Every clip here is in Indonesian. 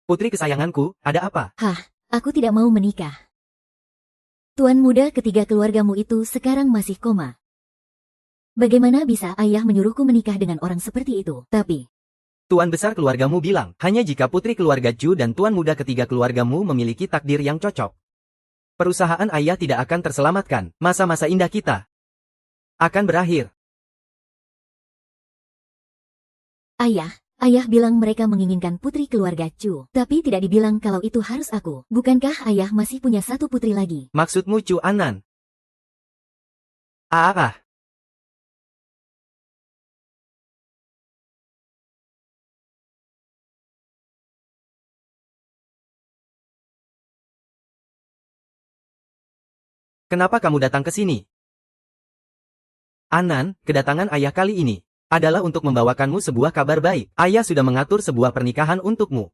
Putri kesayanganku, ada apa? Hah, aku tidak mau menikah. Tuan muda ketiga keluargamu itu sekarang masih koma. Bagaimana bisa ayah menyuruhku menikah dengan orang seperti itu? Tapi, Tuan besar keluargamu bilang, hanya jika putri keluarga Chu dan tuan muda ketiga keluargamu memiliki takdir yang cocok, perusahaan ayah tidak akan terselamatkan. Masa-masa indah kita akan berakhir. Ayah bilang mereka menginginkan putri keluarga Chu. Tapi tidak dibilang kalau itu harus aku. Bukankah ayah masih punya satu putri lagi? Maksudmu Chu Anan? Ah. Kenapa kamu datang ke sini? Anan, kedatangan ayah kali ini adalah untuk membawakanmu sebuah kabar baik. Ayah sudah mengatur sebuah pernikahan untukmu.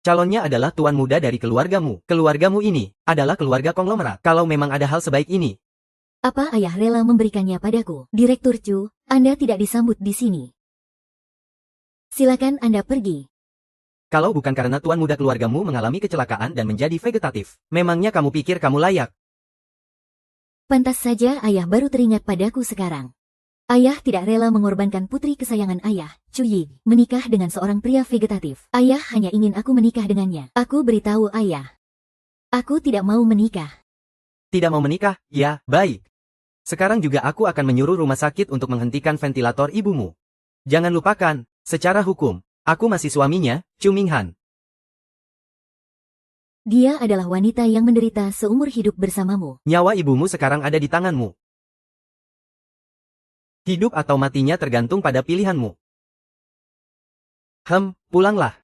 Calonnya adalah tuan muda dari keluargamu. Keluargamu ini adalah keluarga konglomerat. Kalau memang ada hal sebaik ini, Apa ayah rela memberikannya padaku? Direktur Chu, Anda tidak disambut di sini. Silakan Anda pergi. kalau bukan karena tuan muda keluargamu mengalami kecelakaan dan menjadi vegetatif, memangnya kamu pikir kamu layak? Pantas saja ayah baru teringat padaku sekarang. Ayah tidak rela mengorbankan putri kesayangan ayah, Chu Yi, menikah dengan seorang pria vegetatif. Ayah hanya ingin aku menikah dengannya. Aku beritahu ayah. Aku tidak mau menikah. Tidak mau menikah? Ya, baik. Sekarang juga aku akan menyuruh rumah sakit untuk menghentikan ventilator ibumu. Jangan lupakan, secara hukum, aku masih suaminya, Chu Minghan. Dia adalah wanita yang menderita seumur hidup bersamamu. Nyawa ibumu sekarang ada di tanganmu. Hidup atau matinya tergantung pada pilihanmu. Pulanglah.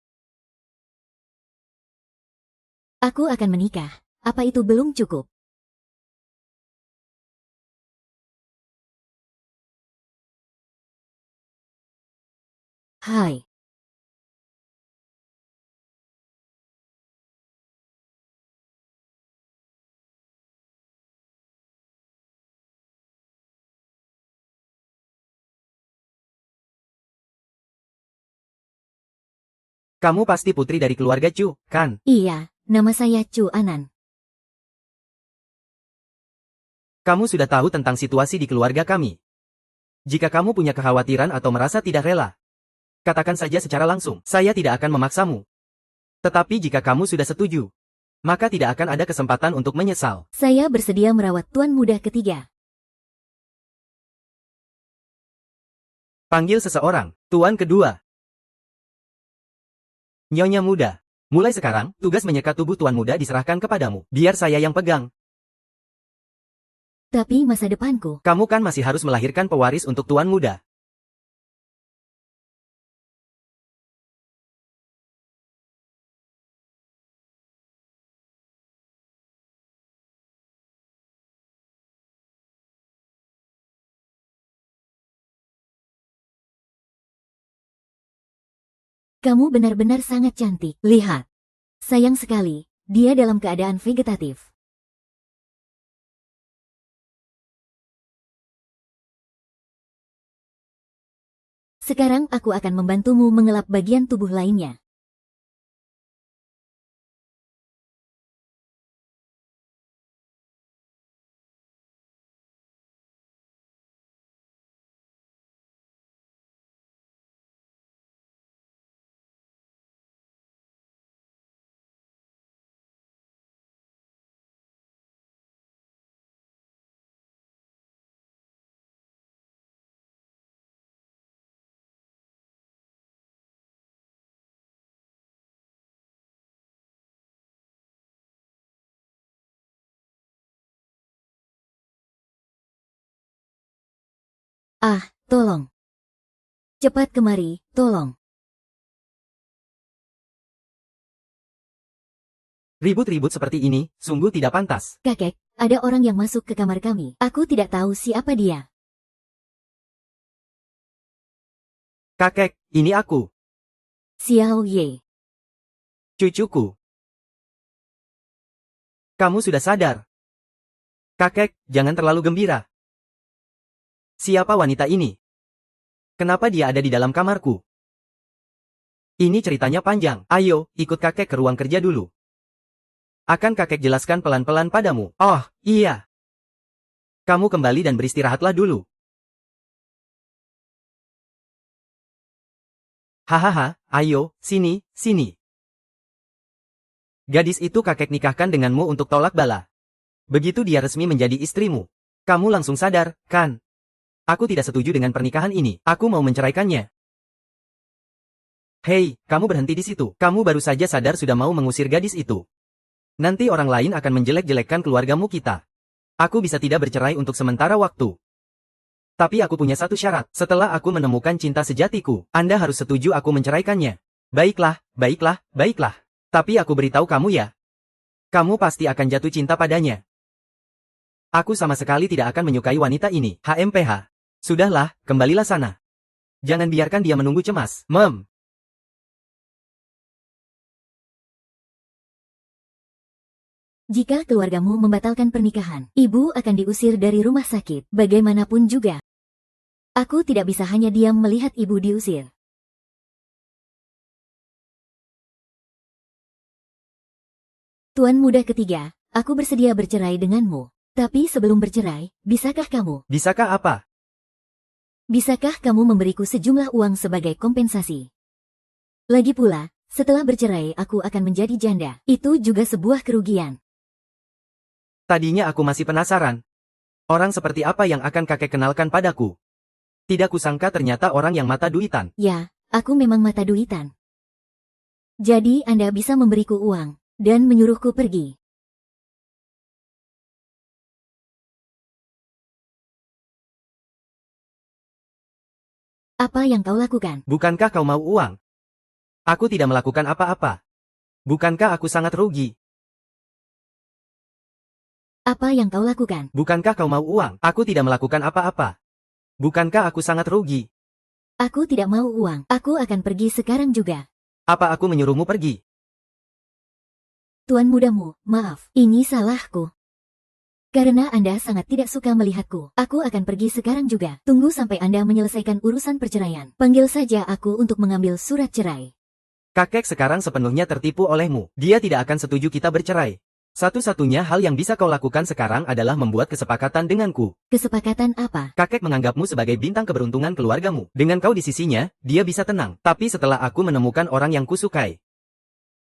Aku akan menikah. Apa itu belum cukup? Hai. Kamu pasti putri dari keluarga Chu, kan? Iya, nama saya Chu Anan. Kamu sudah tahu tentang situasi di keluarga kami. Jika kamu punya kekhawatiran atau merasa tidak rela, katakan saja secara langsung, saya tidak akan memaksamu. Tetapi jika kamu sudah setuju, maka tidak akan ada kesempatan untuk menyesal. Saya bersedia merawat tuan muda ketiga. Panggil seseorang, tuan kedua. Nyonya muda, mulai sekarang, tugas menyekat tubuh tuan muda diserahkan kepadamu. Biar saya yang pegang. Tapi masa depanku. Kamu kan masih harus melahirkan pewaris untuk tuan muda. Kamu benar-benar sangat cantik. Lihat. Sayang sekali, dia dalam keadaan vegetatif. Sekarang aku akan membantumu mengelap bagian tubuh lainnya. Ah, tolong. Cepat kemari, tolong. Ribut-ribut seperti ini, sungguh tidak pantas. Kakek, ada orang yang masuk ke kamar kami. Aku tidak tahu siapa dia. Kakek, ini aku, Xiao Ye. cucuku. Kamu sudah sadar? Kakek, jangan terlalu gembira. Siapa wanita ini? Kenapa dia ada di dalam kamarku? Ini ceritanya panjang. Ayo, ikut kakek ke ruang kerja dulu. Akan kakek jelaskan pelan-pelan padamu. Oh, iya. Kamu kembali dan beristirahatlah dulu. Hahaha, ayo, sini, sini. Gadis itu kakek nikahkan denganmu untuk tolak bala. Begitu dia resmi menjadi istrimu. Kamu langsung sadar, kan? Aku tidak setuju dengan pernikahan ini. Aku mau menceraikannya. Hei, kamu berhenti di situ. Kamu baru saja sadar sudah mau mengusir gadis itu. Nanti orang lain akan menjelek-jelekkan keluargamu kita. Aku bisa tidak bercerai untuk sementara waktu. Tapi aku punya satu syarat. Setelah aku menemukan cinta sejatiku, Anda harus setuju aku menceraikannya. Baiklah, baiklah, baiklah. Tapi aku beritahu kamu ya. Kamu pasti akan jatuh cinta padanya. Aku sama sekali tidak akan menyukai wanita ini. HMPH. Sudahlah, kembalilah sana. Jangan biarkan dia menunggu cemas. Jika keluargamu membatalkan pernikahan, ibu akan diusir dari rumah sakit, bagaimanapun juga. Aku tidak bisa hanya diam melihat ibu diusir. Tuan muda ketiga, aku bersedia bercerai denganmu. Tapi sebelum bercerai, bisakah kamu? Bisakah apa? Bisakah kamu memberiku sejumlah uang sebagai kompensasi? Lagi pula, setelah bercerai aku akan menjadi janda. Itu juga sebuah kerugian. Tadinya aku masih penasaran. Orang seperti apa yang akan kakek kenalkan padaku? Tidak kusangka ternyata orang yang mata duitan. Ya, aku memang mata duitan. Jadi Anda bisa memberiku uang, dan menyuruhku pergi. Apa yang kau lakukan? Bukankah kau mau uang? Aku tidak melakukan apa-apa. Bukankah aku sangat rugi? Apa yang kau lakukan? Bukankah kau mau uang? Aku tidak melakukan apa-apa. Bukankah aku sangat rugi? Aku tidak mau uang. Aku akan pergi sekarang juga. Apa aku menyuruhmu pergi? Tuan mudamu, maaf, ini salahku. Karena Anda sangat tidak suka melihatku, aku akan pergi sekarang juga. Tunggu sampai Anda menyelesaikan urusan perceraian. Panggil saja aku untuk mengambil surat cerai. Kakek sekarang sepenuhnya tertipu olehmu. Dia tidak akan setuju kita bercerai. Satu-satunya hal yang bisa kau lakukan sekarang adalah membuat kesepakatan denganku. Kesepakatan apa? Kakek menganggapmu sebagai bintang keberuntungan keluargamu. Dengan kau di sisinya, dia bisa tenang. Tapi setelah aku menemukan orang yang kusukai,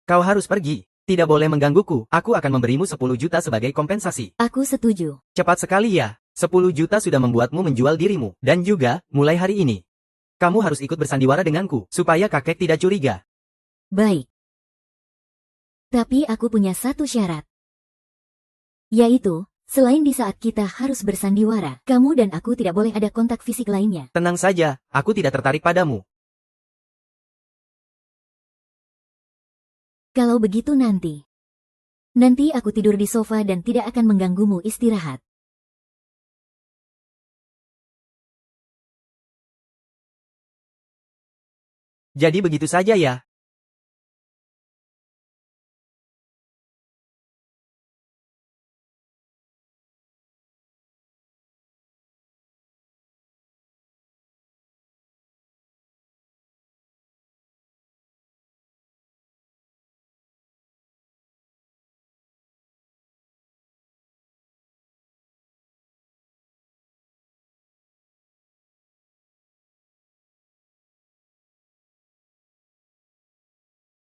kau harus pergi. Tidak boleh menggangguku. Aku akan memberimu 10 juta sebagai kompensasi. Aku setuju. Cepat sekali ya. 10 juta sudah membuatmu menjual dirimu. Dan juga, mulai hari ini, kamu harus ikut bersandiwara denganku, supaya kakek tidak curiga. Baik. Tapi aku punya satu syarat. Yaitu, selain di saat kita harus bersandiwara, kamu dan aku tidak boleh ada kontak fisik lainnya. Tenang saja, aku tidak tertarik padamu. Kalau begitu nanti aku tidur di sofa dan tidak akan mengganggumu istirahat. Jadi begitu saja ya.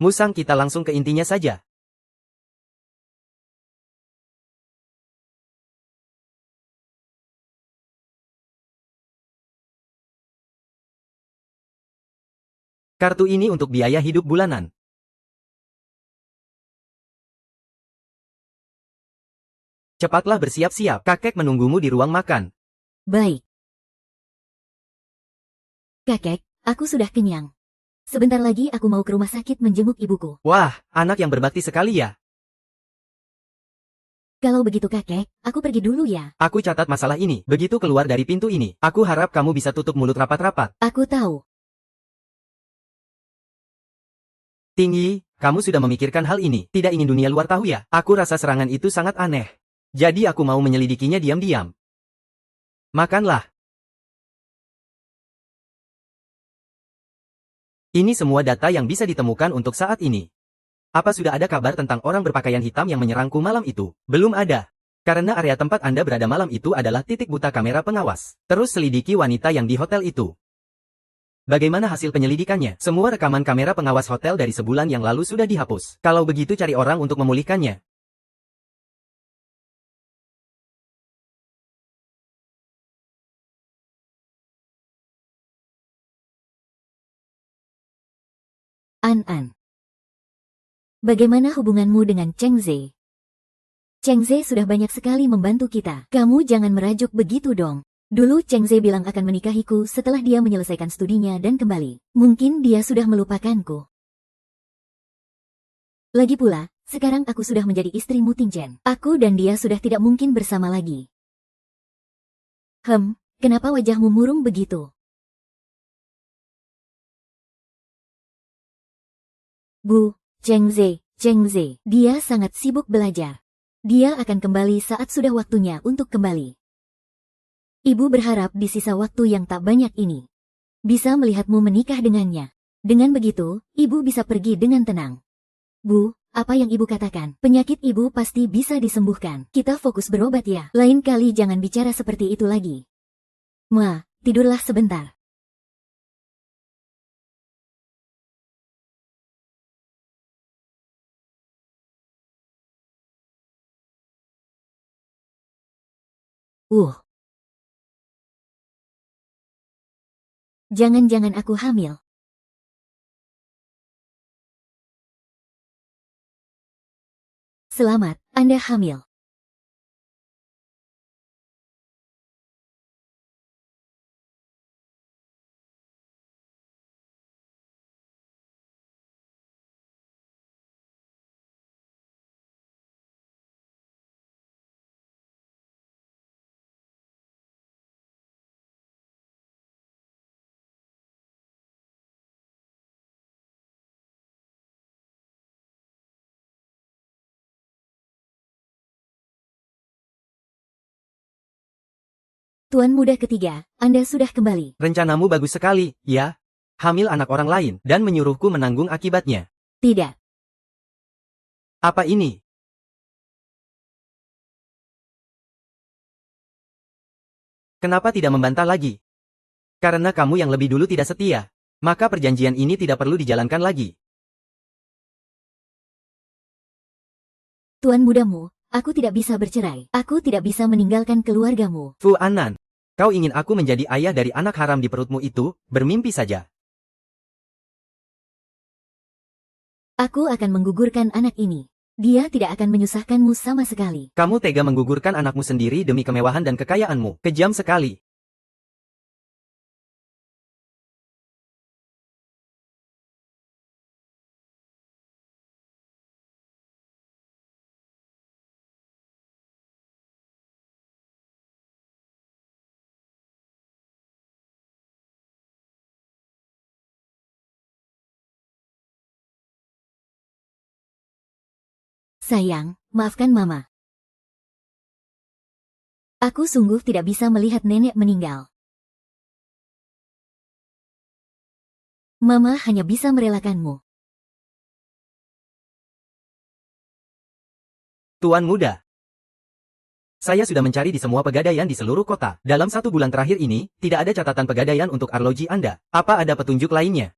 Musang, kita langsung ke intinya saja. Kartu ini untuk biaya hidup bulanan. Cepatlah bersiap-siap, kakek menunggumu di ruang makan. Baik. Kakek, aku sudah kenyang. Sebentar lagi aku mau ke rumah sakit menjenguk ibuku. Wah, anak yang berbakti sekali ya. Kalau begitu kakek, aku pergi dulu ya. Aku catat masalah ini. Begitu keluar dari pintu ini, aku harap kamu bisa tutup mulut rapat-rapat. Aku tahu. Tinggi, kamu sudah memikirkan hal ini. Tidak ingin dunia luar tahu ya? Aku rasa serangan itu sangat aneh. Jadi aku mau menyelidikinya diam-diam. Makanlah. Ini semua data yang bisa ditemukan untuk saat ini. Apa sudah ada kabar tentang orang berpakaian hitam yang menyerangku malam itu? Belum ada. Karena area tempat Anda berada malam itu adalah titik buta kamera pengawas. Terus selidiki wanita yang di hotel itu. Bagaimana hasil penyelidikannya? Semua rekaman kamera pengawas hotel dari sebulan yang lalu sudah dihapus. Kalau begitu cari orang untuk memulihkannya. An. Bagaimana hubunganmu dengan Cheng Ze? Cheng Ze sudah banyak sekali membantu kita. Kamu jangan merajuk begitu dong. Dulu Cheng Ze bilang akan menikahiku setelah dia menyelesaikan studinya dan kembali. Mungkin dia sudah melupakanku. Lagi pula, sekarang aku sudah menjadi istri Mu Tingchen. Aku dan dia sudah tidak mungkin bersama lagi. Kenapa wajahmu murung begitu? Bu, Cheng Ze, dia sangat sibuk belajar. Dia akan kembali saat sudah waktunya untuk kembali. Ibu berharap di sisa waktu yang tak banyak ini, bisa melihatmu menikah dengannya. Dengan begitu, ibu bisa pergi dengan tenang. Bu, apa yang ibu katakan? Penyakit ibu pasti bisa disembuhkan. Kita fokus berobat ya. Lain kali jangan bicara seperti itu lagi. Ma, tidurlah sebentar. Jangan-jangan aku hamil. Selamat, Anda hamil. Tuan muda ketiga, Anda sudah kembali. Rencanamu bagus sekali, ya? Hamil anak orang lain, dan menyuruhku menanggung akibatnya. Tidak. Apa ini? Kenapa tidak membantah lagi? Karena kamu yang lebih dulu tidak setia. Maka perjanjian ini tidak perlu dijalankan lagi. Tuan mudamu, aku tidak bisa bercerai. Aku tidak bisa meninggalkan keluargamu. Fu Anan, kau ingin aku menjadi ayah dari anak haram di perutmu itu? Bermimpi saja. Aku akan menggugurkan anak ini. Dia tidak akan menyusahkanmu sama sekali. Kamu tega menggugurkan anakmu sendiri demi kemewahan dan kekayaanmu. Kejam sekali. Sayang, maafkan Mama. Aku sungguh tidak bisa melihat nenek meninggal. Mama hanya bisa merelakanmu. Tuan muda. Saya sudah mencari di semua pegadaian di seluruh kota. Dalam 1 bulan terakhir ini, tidak ada catatan pegadaian untuk arloji Anda. Apa ada petunjuk lainnya?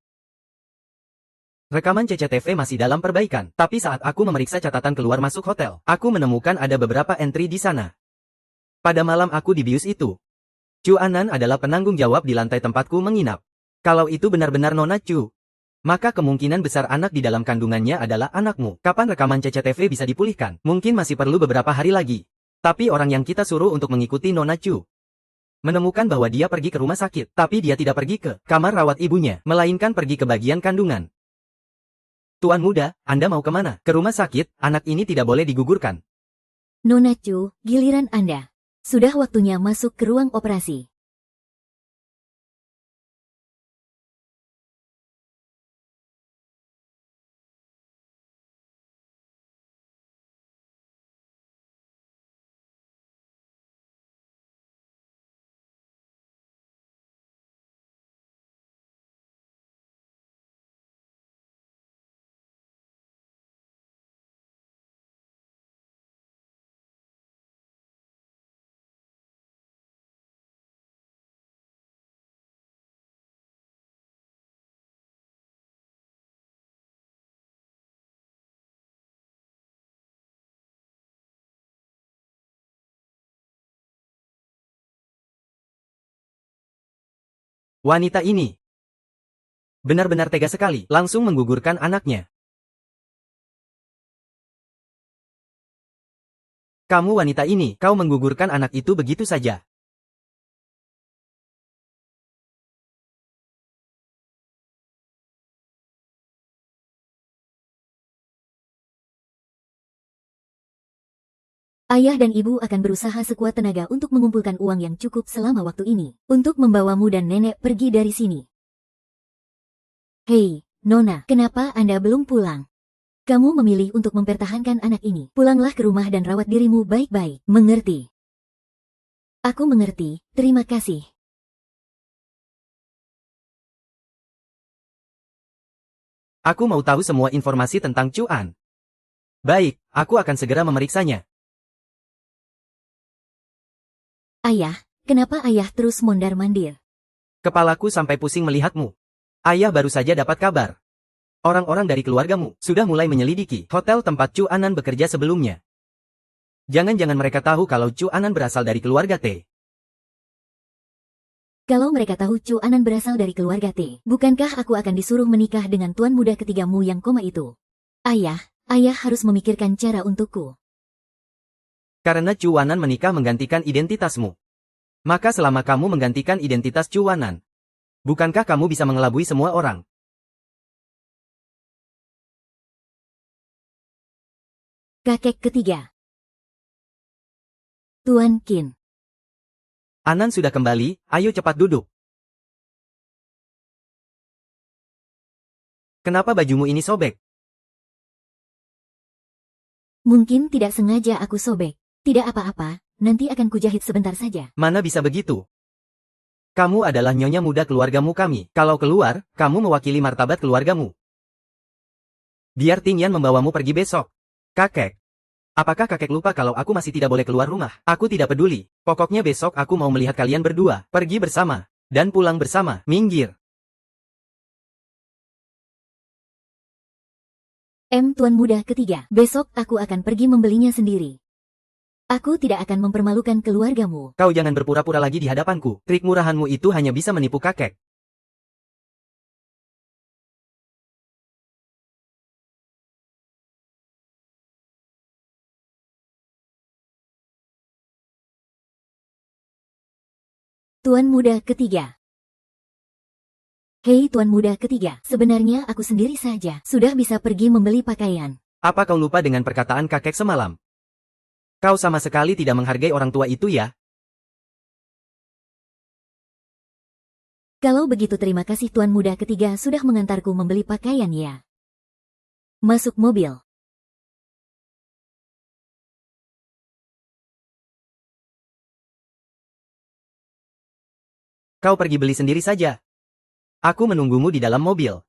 Rekaman CCTV masih dalam perbaikan. Tapi saat aku memeriksa catatan keluar masuk hotel, aku menemukan ada beberapa entry di sana. Pada malam aku dibius itu, Chu Anan adalah penanggung jawab di lantai tempatku menginap. Kalau itu benar-benar Nona Chu, maka kemungkinan besar anak di dalam kandungannya adalah anakmu. Kapan rekaman CCTV bisa dipulihkan? Mungkin masih perlu beberapa hari lagi. Tapi orang yang kita suruh untuk mengikuti Nona Chu menemukan bahwa dia pergi ke rumah sakit. Tapi dia tidak pergi ke kamar rawat ibunya, melainkan pergi ke bagian kandungan. Tuan muda, Anda mau kemana? Ke rumah sakit, anak ini tidak boleh digugurkan. Nona Chu, giliran Anda. Sudah waktunya masuk ke ruang operasi. Wanita ini benar-benar tega sekali, langsung menggugurkan anaknya. Kamu wanita ini, kau menggugurkan anak itu begitu saja. Ayah dan ibu akan berusaha sekuat tenaga untuk mengumpulkan uang yang cukup selama waktu ini, untuk membawamu dan nenek pergi dari sini. Hei, Nona, kenapa Anda belum pulang? Kamu memilih untuk mempertahankan anak ini. Pulanglah ke rumah dan rawat dirimu baik-baik. Mengerti? Aku mengerti, terima kasih. Aku mau tahu semua informasi tentang Chuan. Baik, aku akan segera memeriksanya. Ayah, kenapa ayah terus mondar-mandir? Kepalaku sampai pusing melihatmu. Ayah baru saja dapat kabar. Orang-orang dari keluargamu sudah mulai menyelidiki hotel tempat Chu Anan bekerja sebelumnya. Jangan-jangan mereka tahu kalau Chu Anan berasal dari keluarga T. Kalau mereka tahu Chu Anan berasal dari keluarga T, bukankah aku akan disuruh menikah dengan tuan muda ketigamu yang koma itu? Ayah harus memikirkan cara untukku. Karena Chu Anan menikah menggantikan identitasmu. Maka selama kamu menggantikan identitas Chu Anan, bukankah kamu bisa mengelabui semua orang? Kakek ketiga. Tuan Qin. Anan sudah kembali, ayo cepat duduk. Kenapa bajumu ini sobek? Mungkin tidak sengaja aku sobek. Tidak apa-apa, nanti akan kujahit sebentar saja. Mana bisa begitu? Kamu adalah nyonya muda keluargamu kami. Kalau keluar, kamu mewakili martabat keluargamu. Biar Ting Yan membawamu pergi besok. Kakek. Apakah kakek lupa kalau aku masih tidak boleh keluar rumah? Aku tidak peduli. Pokoknya besok aku mau melihat kalian berdua. Pergi bersama. Dan pulang bersama. Minggir. Tuan muda ketiga, besok aku akan pergi membelinya sendiri. Aku tidak akan mempermalukan keluargamu. Kau jangan berpura-pura lagi di hadapanku. Trik murahanmu itu hanya bisa menipu kakek. Tuan muda ketiga. Hei tuan muda ketiga, sebenarnya aku sendiri saja sudah bisa pergi membeli pakaian. Apa kau lupa dengan perkataan kakek semalam? Kau sama sekali tidak menghargai orang tua itu ya? Kalau begitu terima kasih tuan muda ketiga sudah mengantarku membeli pakaian ya. Masuk mobil. Kau pergi beli sendiri saja. Aku menunggumu di dalam mobil.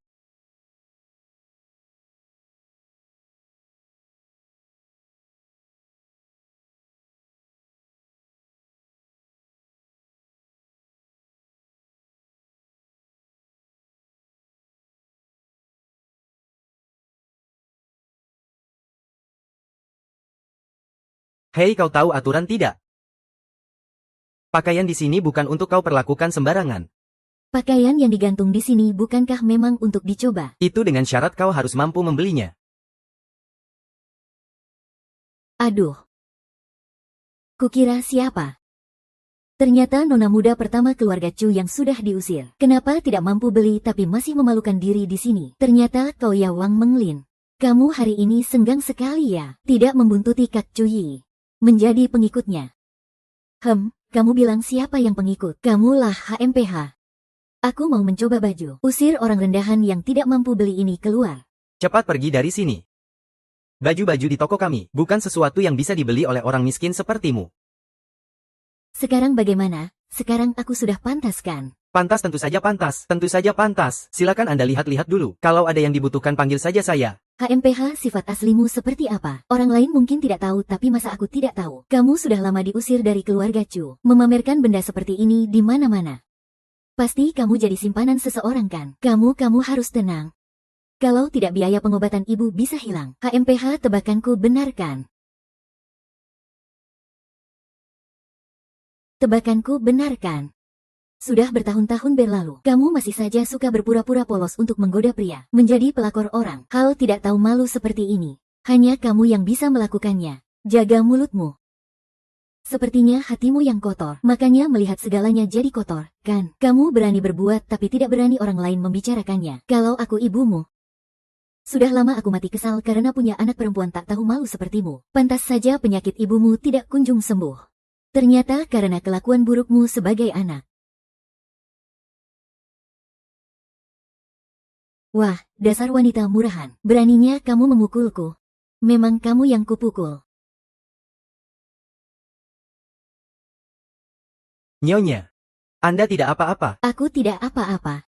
Hei, kau tahu aturan tidak? Pakaian di sini bukan untuk kau perlakukan sembarangan. Pakaian yang digantung di sini bukankah memang untuk dicoba? Itu dengan syarat kau harus mampu membelinya. Aduh. Kukira siapa? Ternyata nona muda pertama keluarga Chu yang sudah diusir. Kenapa tidak mampu beli tapi masih memalukan diri di sini? Ternyata kau ya Wang Menglin. Kamu hari ini senggang sekali ya. Tidak membuntuti Kak Chu Yi. Menjadi pengikutnya. Kamu bilang siapa yang pengikut? Kamulah HMPH. Aku mau mencoba baju. Usir orang rendahan yang tidak mampu beli ini keluar. Cepat pergi dari sini. Baju-baju di toko kami bukan sesuatu yang bisa dibeli oleh orang miskin sepertimu. Sekarang bagaimana? Sekarang aku sudah pantas kan? Pantas, tentu saja pantas. Tentu saja pantas. Silakan Anda lihat-lihat dulu. Kalau ada yang dibutuhkan panggil saja saya. HMPH, sifat aslimu seperti apa? Orang lain mungkin tidak tahu tapi masa aku tidak tahu? Kamu sudah lama diusir dari keluarga Chu. Memamerkan benda seperti ini di mana-mana. Pasti kamu jadi simpanan seseorang kan? Kamu harus tenang. Kalau tidak biaya pengobatan ibu bisa hilang. HMPH, tebakanku benar kan? Tebakanku benar kan? Sudah bertahun-tahun berlalu, kamu masih saja suka berpura-pura polos untuk menggoda pria, menjadi pelakor orang. Hal tidak tahu malu seperti ini. Hanya kamu yang bisa melakukannya. Jaga mulutmu. Sepertinya hatimu yang kotor, makanya melihat segalanya jadi kotor, kan? Kamu berani berbuat tapi tidak berani orang lain membicarakannya. Kalau aku ibumu, sudah lama aku mati kesal karena punya anak perempuan tak tahu malu sepertimu. Pantas saja penyakit ibumu tidak kunjung sembuh. Ternyata karena kelakuan burukmu sebagai anak. Wah, dasar wanita murahan. Beraninya kamu memukulku. Memang kamu yang kupukul. Nyonya, Anda tidak apa-apa. Aku tidak apa-apa.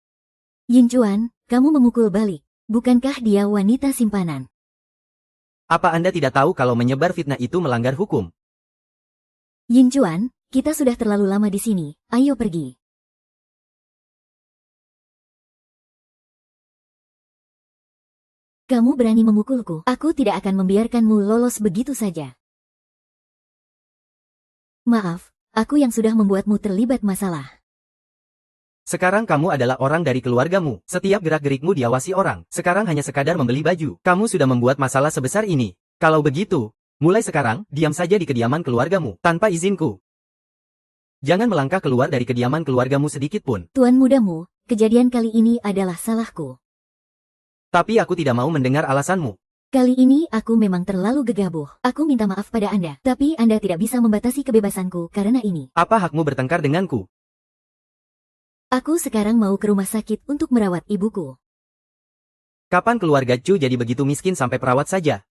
Yin Chuan, kamu memukul balik. Bukankah dia wanita simpanan? Apa Anda tidak tahu kalau menyebar fitnah itu melanggar hukum? Yin Chuan, kita sudah terlalu lama di sini. Ayo pergi. Kamu berani memukulku. Aku tidak akan membiarkanmu lolos begitu saja. Maaf, aku yang sudah membuatmu terlibat masalah. Sekarang kamu adalah orang dari keluargamu. Setiap gerak-gerikmu diawasi orang. Sekarang hanya sekadar membeli baju. Kamu sudah membuat masalah sebesar ini. Kalau begitu, mulai sekarang, diam saja di kediaman keluargamu, tanpa izinku. Jangan melangkah keluar dari kediaman keluargamu sedikit pun. Tuan mudamu, kejadian kali ini adalah salahku. Tapi aku tidak mau mendengar alasanmu. Kali ini aku memang terlalu gegabah. Aku minta maaf pada Anda, tapi Anda tidak bisa membatasi kebebasanku karena ini. Apa hakmu bertengkar denganku? Aku sekarang mau ke rumah sakit untuk merawat ibuku. Kapan keluarga Chu jadi begitu miskin sampai perawat saja?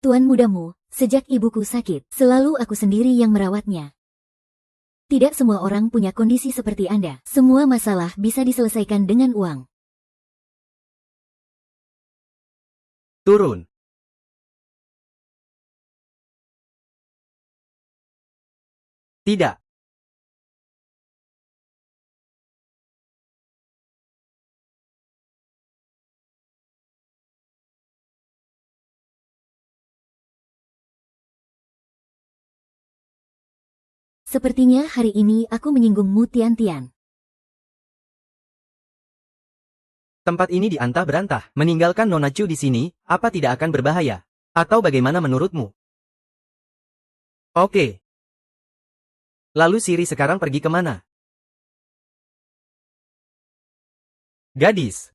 Tuan mudamu, sejak ibuku sakit, selalu aku sendiri yang merawatnya. Tidak semua orang punya kondisi seperti Anda. Semua masalah bisa diselesaikan dengan uang. Turun. Tidak. Sepertinya hari ini aku menyinggungmu Tian-Tian. Tempat ini diantah berantah. Meninggalkan Nona Chu di sini, apa tidak akan berbahaya? Atau bagaimana menurutmu? Oke. Lalu Siri sekarang pergi kemana? Gadis.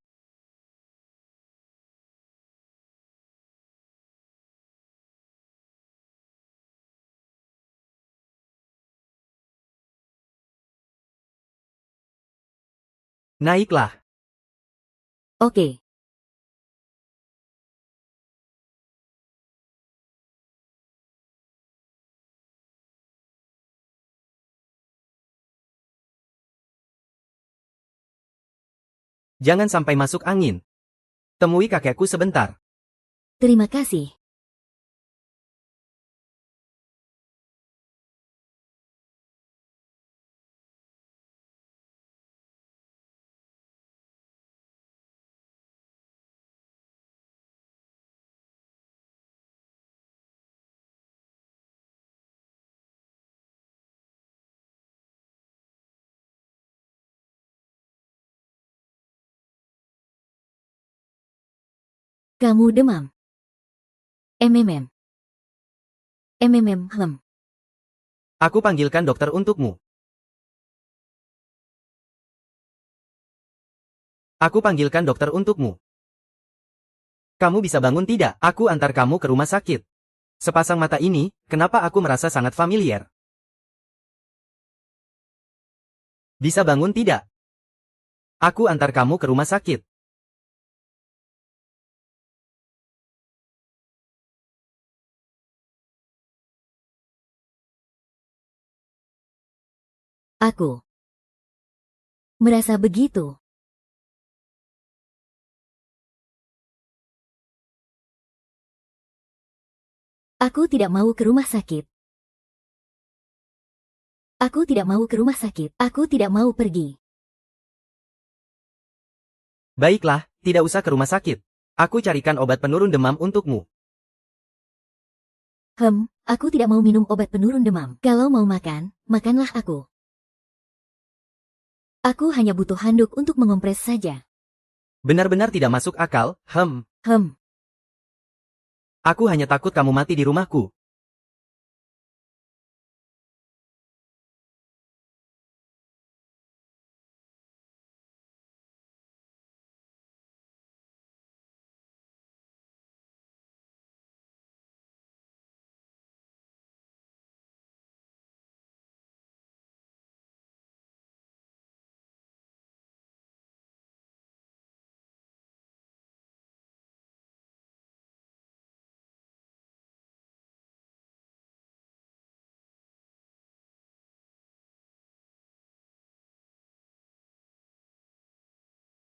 Naiklah. Oke. Jangan sampai masuk angin. Temui kakekku sebentar. Terima kasih. Kamu demam. MMM. MMM. Aku panggilkan dokter untukmu. Aku panggilkan dokter untukmu. Kamu bisa bangun tidak? Aku antar kamu ke rumah sakit. Sepasang mata ini, kenapa aku merasa sangat familiar? Bisa bangun tidak? Aku antar kamu ke rumah sakit. Aku merasa begitu. Aku tidak mau ke rumah sakit. Aku tidak mau ke rumah sakit. Aku tidak mau pergi. Baiklah, tidak usah ke rumah sakit. Aku carikan obat penurun demam untukmu. Aku tidak mau minum obat penurun demam. Kalau mau makan, makanlah aku. Aku hanya butuh handuk untuk mengompres saja. Benar-benar tidak masuk akal, Hem, Aku hanya takut kamu mati di rumahku.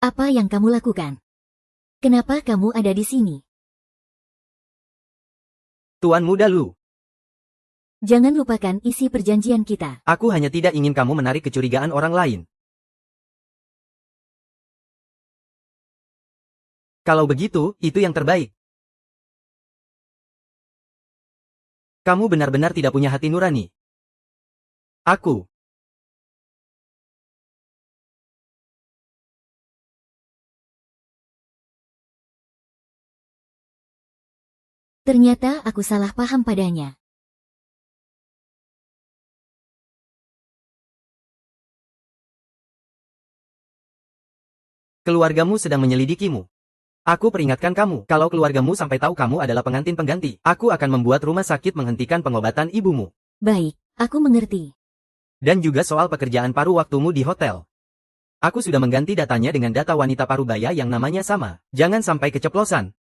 apa yang kamu lakukan? Kenapa kamu ada di sini? Tuan muda Lu, Jangan lupakan isi perjanjian kita. aku hanya tidak ingin kamu menarik kecurigaan orang lain. Kalau begitu, itu yang terbaik. Kamu benar-benar tidak punya hati nurani. Aku. Ternyata aku salah paham padanya. Keluargamu sedang menyelidikimu. Aku peringatkan kamu, kalau keluargamu sampai tahu kamu adalah pengantin pengganti, aku akan membuat rumah sakit menghentikan pengobatan ibumu. Baik, aku mengerti. Dan juga soal pekerjaan paruh waktumu di hotel. Aku sudah mengganti datanya dengan data wanita parubaya yang namanya sama. Jangan sampai keceplosan.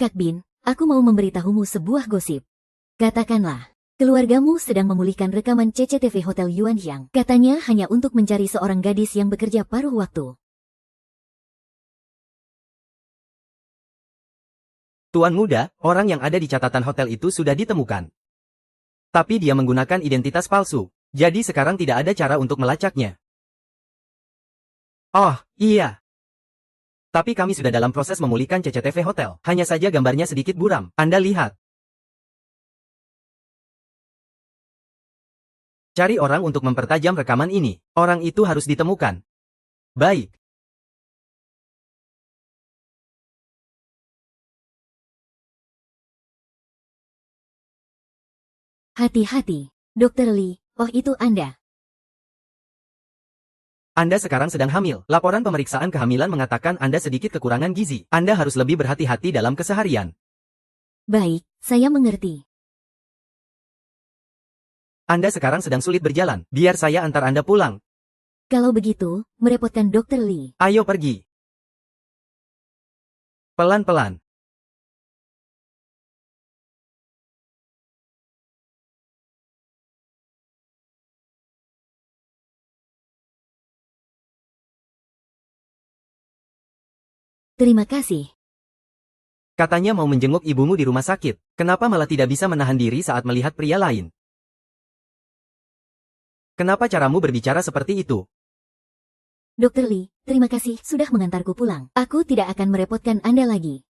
Kak Bin, aku mau memberitahumu sebuah gosip. Katakanlah, keluargamu sedang memulihkan rekaman CCTV Hotel Yuanxiang. Katanya hanya untuk mencari seorang gadis yang bekerja paruh waktu. Tuan muda, orang yang ada di catatan hotel itu sudah ditemukan. Tapi dia menggunakan identitas palsu. Jadi sekarang tidak ada cara untuk melacaknya. Oh, iya. Tapi kami sudah dalam proses memulihkan CCTV hotel. Hanya saja gambarnya sedikit buram. Anda lihat. Cari orang untuk mempertajam rekaman ini. Orang itu harus ditemukan. Baik. Hati-hati, Dr. Lee. Oh, itu Anda. Anda sekarang sedang hamil. Laporan pemeriksaan kehamilan mengatakan Anda sedikit kekurangan gizi. Anda harus lebih berhati-hati dalam keseharian. Baik, saya mengerti. Anda sekarang sedang sulit berjalan. Biar saya antar Anda pulang. Kalau begitu, merepotkan Dr. Lee. Ayo pergi. Pelan-pelan. Terima kasih. Katanya mau menjenguk ibumu di rumah sakit. Kenapa malah tidak bisa menahan diri saat melihat pria lain? Kenapa caramu berbicara seperti itu? Dr. Lee, terima kasih sudah mengantarku pulang. Aku tidak akan merepotkan Anda lagi.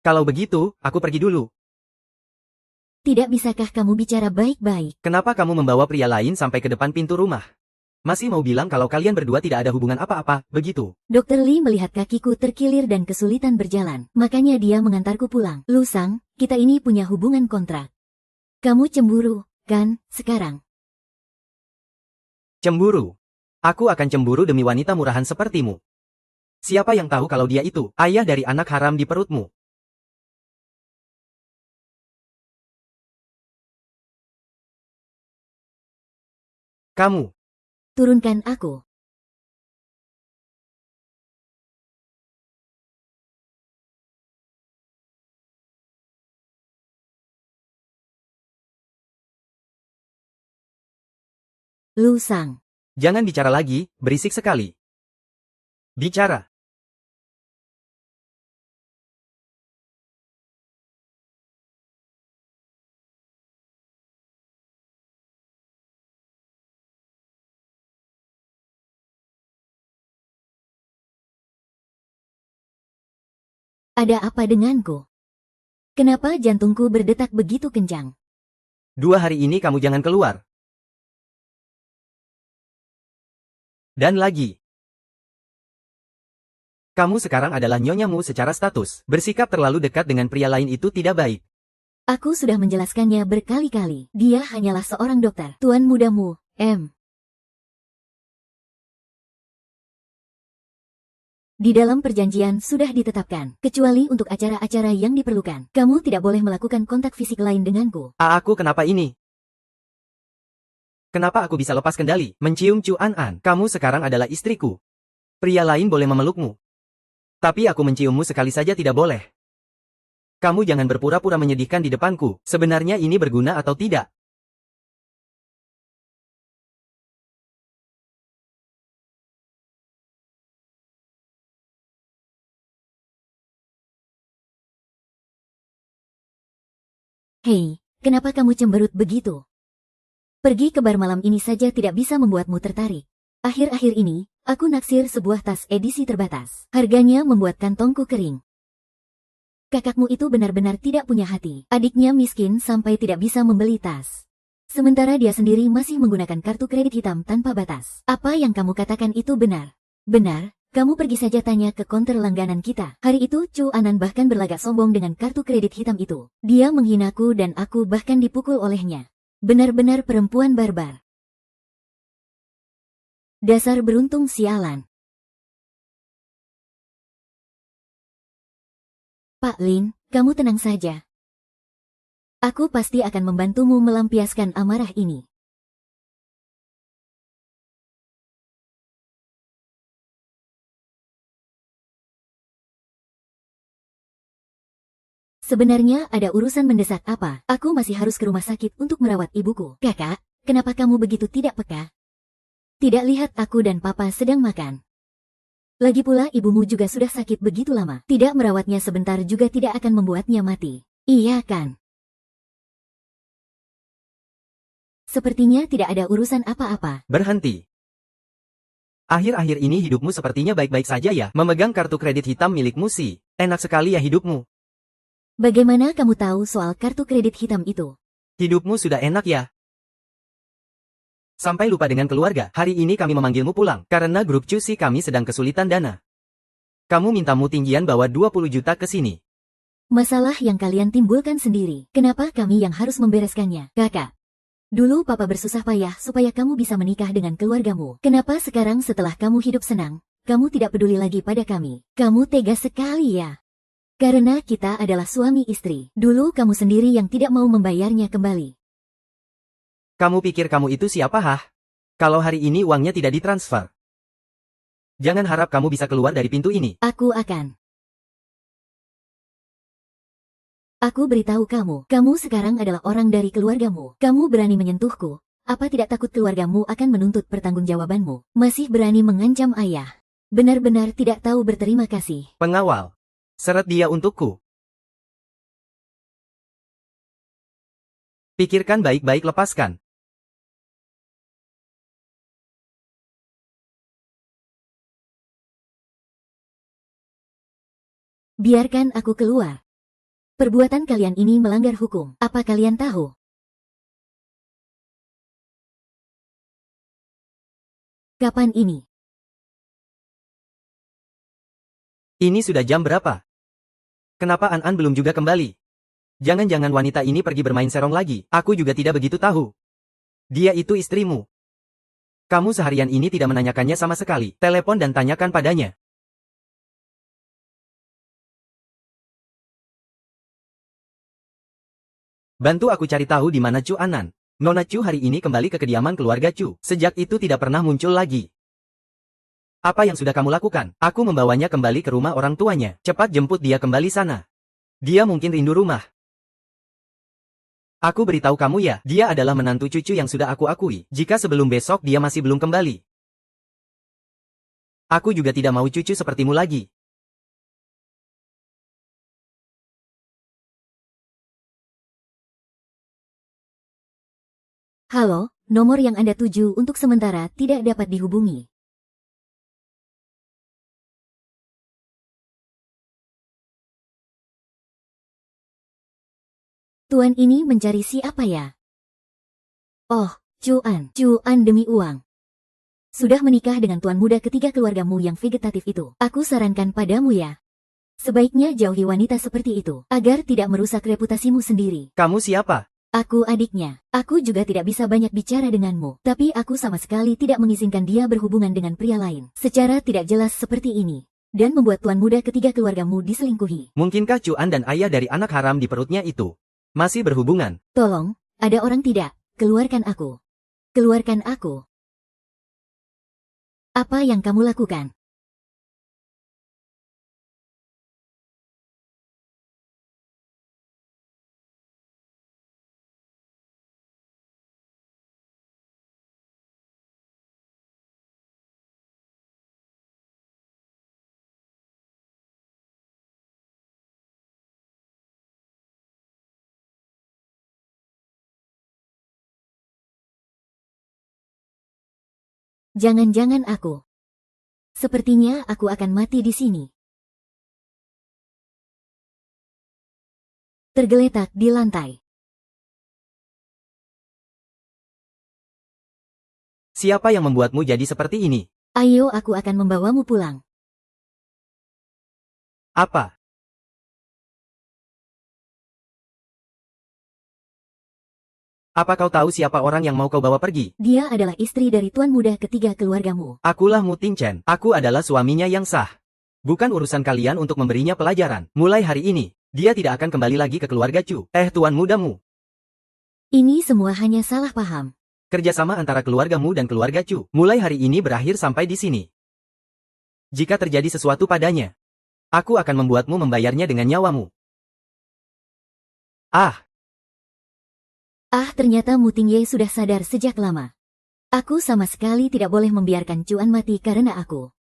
Kalau begitu, aku pergi dulu. Tidak bisakah kamu bicara baik-baik? Kenapa kamu membawa pria lain sampai ke depan pintu rumah? Masih mau bilang kalau kalian berdua tidak ada hubungan apa-apa, begitu? Dr. Lee melihat kakiku terkilir dan kesulitan berjalan. Makanya dia mengantarku pulang. Lusang, kita ini punya hubungan kontrak. Kamu cemburu, kan, sekarang? Cemburu. Aku akan cemburu demi wanita murahan sepertimu. Siapa yang tahu kalau dia itu ayah dari anak haram di perutmu? Kamu. Turunkan aku. Lusang. Jangan bicara lagi, berisik sekali. Bicara. Ada apa denganku? Kenapa jantungku berdetak begitu kencang? 2 hari ini kamu jangan keluar. Dan lagi. Kamu sekarang adalah nyonyamu secara status. Bersikap terlalu dekat dengan pria lain itu tidak baik. Aku sudah menjelaskannya berkali-kali. Dia hanyalah seorang dokter. Tuan mudamu, M. Di dalam perjanjian sudah ditetapkan, kecuali untuk acara-acara yang diperlukan. Kamu tidak boleh melakukan kontak fisik lain denganku. Aku kenapa ini? Kenapa aku bisa lepas kendali, mencium Chu An? Kamu sekarang adalah istriku. Pria lain boleh memelukmu. Tapi aku menciummu sekali saja tidak boleh. Kamu jangan berpura-pura menyedihkan di depanku. Sebenarnya ini berguna atau tidak? Hei, kenapa kamu cemberut begitu? Pergi ke bar malam ini saja tidak bisa membuatmu tertarik. Akhir-akhir ini, aku naksir sebuah tas edisi terbatas. Harganya membuat kantongku kering. Kakakmu itu benar-benar tidak punya hati. Adiknya miskin sampai tidak bisa membeli tas. Sementara dia sendiri masih menggunakan kartu kredit hitam tanpa batas. Apa yang kamu katakan itu benar? Benar, kamu pergi saja tanya ke konter langganan kita. Hari itu Chu Anan bahkan berlagak sombong dengan kartu kredit hitam itu. Dia menghinaku dan aku bahkan dipukul olehnya. Benar-benar perempuan barbar. Dasar beruntung sialan. Pak Lin, kamu tenang saja. Aku pasti akan membantumu melampiaskan amarah ini. Sebenarnya ada urusan mendesak apa? Aku masih harus ke rumah sakit untuk merawat ibuku. Kakak, kenapa kamu begitu tidak peka? Tidak lihat aku dan papa sedang makan. Lagi pula ibumu juga sudah sakit begitu lama. Tidak merawatnya sebentar juga tidak akan membuatnya mati. Iya kan? Sepertinya tidak ada urusan apa-apa. Berhenti. Akhir-akhir ini hidupmu sepertinya baik-baik saja ya. Memegang kartu kredit hitam milikmu sih. Enak sekali ya hidupmu. Bagaimana kamu tahu soal kartu kredit hitam itu? Hidupmu sudah enak ya. Sampai lupa dengan keluarga. Hari ini kami memanggilmu pulang. Karena grup Cusi kami sedang kesulitan dana. Kamu mintamu tinggian bawa 20 juta ke sini. Masalah yang kalian timbulkan sendiri. Kenapa kami yang harus membereskannya? Kakak. Dulu papa bersusah payah supaya kamu bisa menikah dengan keluargamu. Kenapa sekarang setelah kamu hidup senang, kamu tidak peduli lagi pada kami? Kamu tega sekali ya. Karena kita adalah suami istri. Dulu kamu sendiri yang tidak mau membayarnya kembali. Kamu pikir kamu itu siapa Kalau hari ini uangnya tidak ditransfer. Jangan harap kamu bisa keluar dari pintu ini. Aku akan. Aku beritahu kamu sekarang adalah orang dari keluargamu. Kamu berani menyentuhku. Apa tidak takut keluargamu akan menuntut pertanggungjawabanmu? Masih berani mengancam ayah. Benar-benar tidak tahu berterima kasih. Pengawal. Seret dia untukku. Pikirkan baik-baik lepaskan. Biarkan aku keluar. Perbuatan kalian ini melanggar hukum. Apa kalian tahu? Kapan ini? Ini sudah jam berapa? Kenapa An belum juga kembali? Jangan-jangan wanita ini pergi bermain serong lagi. Aku juga tidak begitu tahu. Dia itu istrimu. Kamu seharian ini tidak menanyakannya sama sekali. Telepon dan tanyakan padanya. Bantu aku cari tahu di mana Chu Anan. Nona Chu hari ini kembali ke kediaman keluarga Chu. Sejak itu tidak pernah muncul lagi. Apa yang sudah kamu lakukan? Aku membawanya kembali ke rumah orang tuanya. Cepat jemput dia kembali sana. Dia mungkin rindu rumah. Aku beritahu kamu ya, dia adalah menantu cucu yang sudah aku akui. Jika sebelum besok dia masih belum kembali. Aku juga tidak mau cucu sepertimu lagi. Halo, nomor yang Anda tuju untuk sementara tidak dapat dihubungi. Tuan ini mencari siapa ya? Oh, Cuan. Cuan demi uang. Sudah menikah dengan tuan muda ketiga keluargamu yang vegetatif itu. Aku sarankan padamu ya. Sebaiknya jauhi wanita seperti itu, agar tidak merusak reputasimu sendiri. Kamu siapa? Aku adiknya. Aku juga tidak bisa banyak bicara denganmu. Tapi aku sama sekali tidak mengizinkan dia berhubungan dengan pria lain. Secara tidak jelas seperti ini. Dan membuat tuan muda ketiga keluargamu diselingkuhi. Mungkinkah Cuan dan ayah dari anak haram di perutnya itu masih berhubungan? Tolong, ada orang tidak? Keluarkan aku. Keluarkan aku. Apa yang kamu lakukan? Jangan-jangan aku. Sepertinya aku akan mati di sini. Tergeletak di lantai. Siapa yang membuatmu jadi seperti ini? Ayo, aku akan membawamu pulang. Apa? Apa kau tahu siapa orang yang mau kau bawa pergi? Dia adalah istri dari tuan muda ketiga keluargamu. Akulah Mu Tingchen. Aku adalah suaminya yang sah. Bukan urusan kalian untuk memberinya pelajaran. Mulai hari ini, dia tidak akan kembali lagi ke keluarga Chu. Tuan mudamu. Ini semua hanya salah paham. Kerjasama antara keluargamu dan keluarga Chu mulai hari ini berakhir sampai di sini. Jika terjadi sesuatu padanya, aku akan membuatmu membayarnya dengan nyawamu. Ah, Ternyata Mu Tingye sudah sadar sejak lama. Aku sama sekali tidak boleh membiarkan Cuan mati karena aku.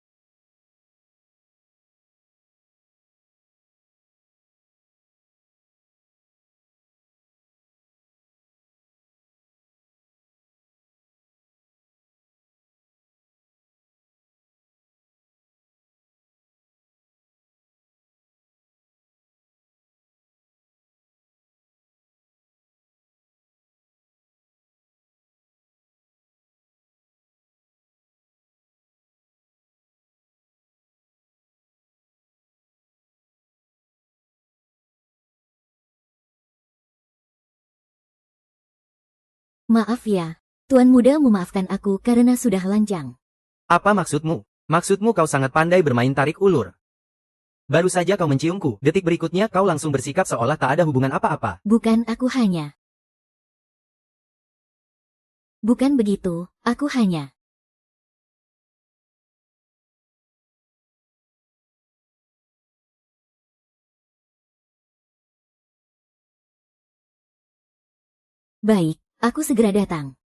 Maaf ya, tuan muda memaafkan aku karena sudah lancang. apa maksudmu? Maksudmu kau sangat pandai bermain tarik ulur. Baru saja kau menciumku, detik berikutnya kau langsung bersikap seolah tak ada hubungan apa-apa. Bukan aku hanya. Bukan begitu, aku hanya. Baik, aku segera datang.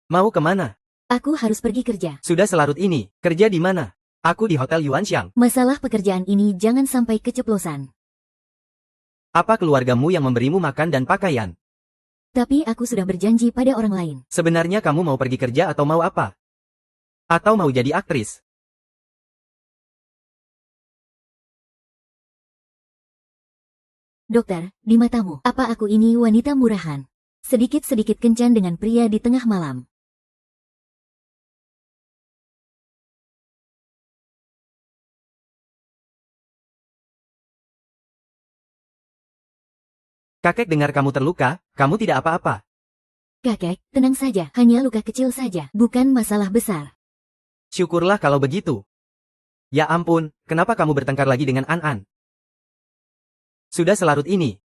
Mau kemana? Aku harus pergi kerja. Sudah selarut ini, kerja di mana? Aku di Hotel Yuanxiang. Masalah pekerjaan ini jangan sampai keceplosan. Apa keluargamu yang memberimu makan dan pakaian? Tapi aku sudah berjanji pada orang lain. Sebenarnya kamu mau pergi kerja atau mau apa? Atau mau jadi aktris? Dokter, di matamu, apa aku ini wanita murahan? Sedikit-sedikit kencan dengan pria di tengah malam. Kakek dengar kamu terluka, kamu tidak apa-apa. Kakek, tenang saja, hanya luka kecil saja, bukan masalah besar. Syukurlah kalau begitu. Ya ampun, kenapa kamu bertengkar lagi dengan An-An? Sudah selarut ini.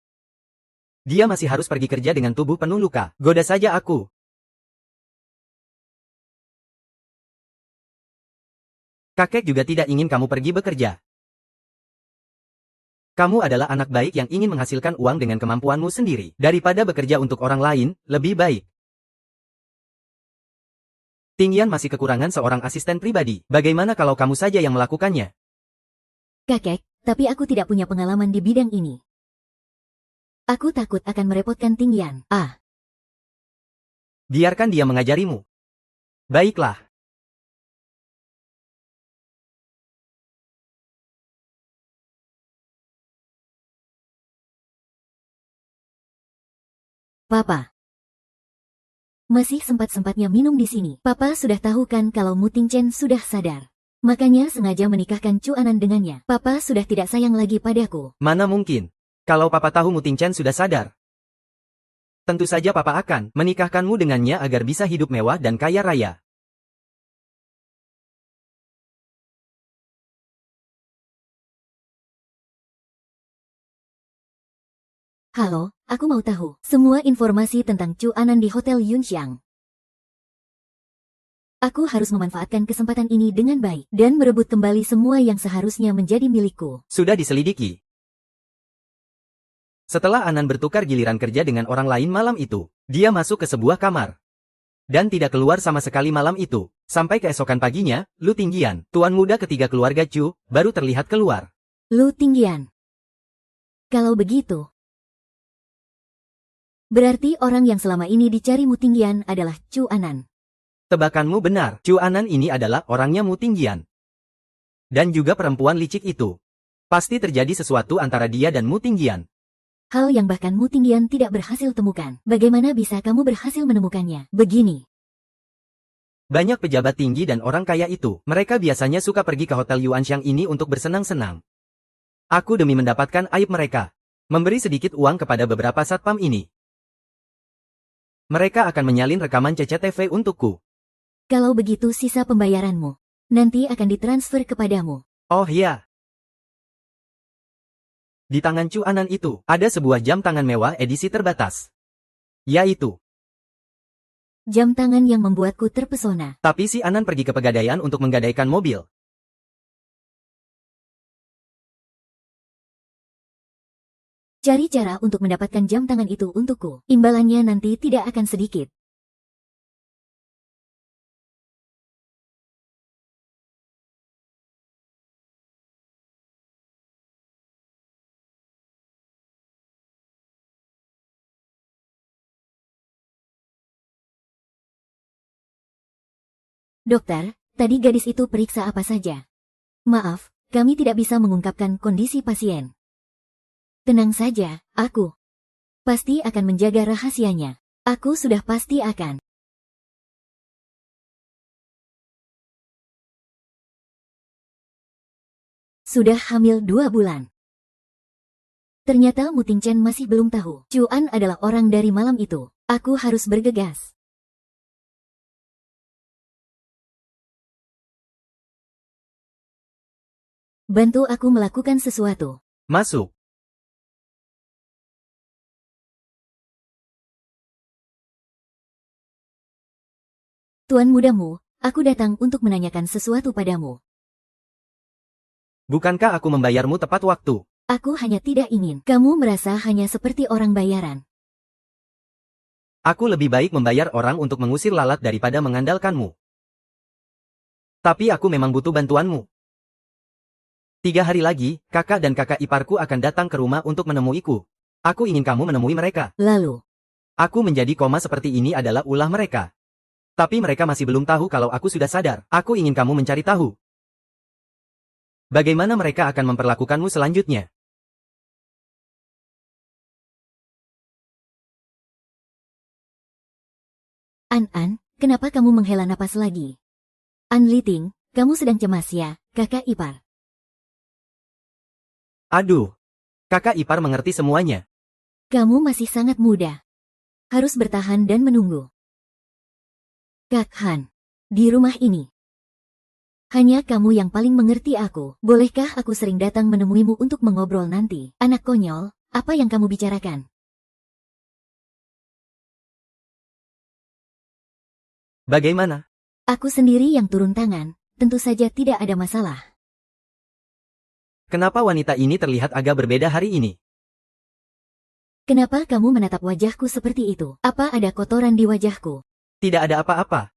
Dia masih harus pergi kerja dengan tubuh penuh luka. Goda saja aku. Kakek juga tidak ingin kamu pergi bekerja. Kamu adalah anak baik yang ingin menghasilkan uang dengan kemampuanmu sendiri. Daripada bekerja untuk orang lain, lebih baik. Tingyan masih kekurangan seorang asisten pribadi. Bagaimana kalau kamu saja yang melakukannya? Kakek, tapi aku tidak punya pengalaman di bidang ini. Aku takut akan merepotkan Tingyan. Biarkan dia mengajarimu. Baiklah. Papa. Masih sempat-sempatnya minum di sini. Papa sudah tahu kan kalau Mu Tingchen sudah sadar. Makanya sengaja menikahkan Chu Anan dengannya. Papa sudah tidak sayang lagi padaku. Mana mungkin? Kalau Papa tahu Mu Tingchen sudah sadar, tentu saja Papa akan menikahkanmu dengannya agar bisa hidup mewah dan kaya raya. Halo, aku mau tahu semua informasi tentang Chu Anan di Hotel Yunxiang. Aku harus memanfaatkan kesempatan ini dengan baik dan merebut kembali semua yang seharusnya menjadi milikku. Sudah diselidiki. Setelah Anan bertukar giliran kerja dengan orang lain malam itu, dia masuk ke sebuah kamar. Dan tidak keluar sama sekali malam itu. Sampai keesokan paginya, Lu Tinggian, tuan muda ketiga keluarga Chu, baru terlihat keluar. Lu Tinggian. Kalau begitu, berarti orang yang selama ini dicari Mu Tinggian adalah Chu Anan. Tebakanmu benar, Chu Anan ini adalah orangnya Mu Tinggian. Dan juga perempuan licik itu. Pasti terjadi sesuatu antara dia dan Mu Tinggian. Hal yang bahkan Mu Tinggian tidak berhasil temukan. Bagaimana bisa kamu berhasil menemukannya? Begini. Banyak pejabat tinggi dan orang kaya itu, mereka biasanya suka pergi ke Hotel Yuanxiang ini untuk bersenang-senang. Aku demi mendapatkan aib mereka, memberi sedikit uang kepada beberapa satpam ini. Mereka akan menyalin rekaman CCTV untukku. Kalau begitu sisa pembayaranmu nanti akan ditransfer kepadamu. Oh iya. Di tangan Chu Anan itu, ada sebuah jam tangan mewah edisi terbatas. Yaitu. Jam tangan yang membuatku terpesona. Tapi si Anan pergi ke pegadaian untuk menggadaikan mobil. Cari cara untuk mendapatkan jam tangan itu untukku. Imbalannya nanti tidak akan sedikit. Dokter, tadi gadis itu periksa apa saja? Maaf, kami tidak bisa mengungkapkan kondisi pasien. Tenang saja, aku pasti akan menjaga rahasianya. Aku sudah pasti akan. Sudah hamil 2 bulan. Ternyata Mu Tingchen masih belum tahu. Chu An adalah orang dari malam itu. Aku harus bergegas. Bantu aku melakukan sesuatu. Masuk. Tuan mudamu, aku datang untuk menanyakan sesuatu padamu. Bukankah aku membayarmu tepat waktu? Aku hanya tidak ingin kamu merasa hanya seperti orang bayaran. Aku lebih baik membayar orang untuk mengusir lalat daripada mengandalkanmu. Tapi aku memang butuh bantuanmu. 3 hari lagi, kakak dan kakak iparku akan datang ke rumah untuk menemuiku. Aku ingin kamu menemui mereka. Lalu, Aku menjadi koma seperti ini adalah ulah mereka. Tapi mereka masih belum tahu kalau aku sudah sadar. Aku ingin kamu mencari tahu. Bagaimana mereka akan memperlakukanmu selanjutnya? An, kenapa kamu menghela napas lagi? An Liting, kamu sedang cemas ya, kakak ipar. Aduh. Kakak ipar mengerti semuanya. Kamu masih sangat muda. Harus bertahan dan menunggu. Kak Han, di rumah ini. Hanya kamu yang paling mengerti aku. Bolehkah aku sering datang menemuimu untuk mengobrol nanti? Anak konyol, apa yang kamu bicarakan? Bagaimana? Aku sendiri yang turun tangan, tentu saja tidak ada masalah. Kenapa wanita ini terlihat agak berbeda hari ini? Kenapa kamu menatap wajahku seperti itu? Apa ada kotoran di wajahku? Tidak ada apa-apa.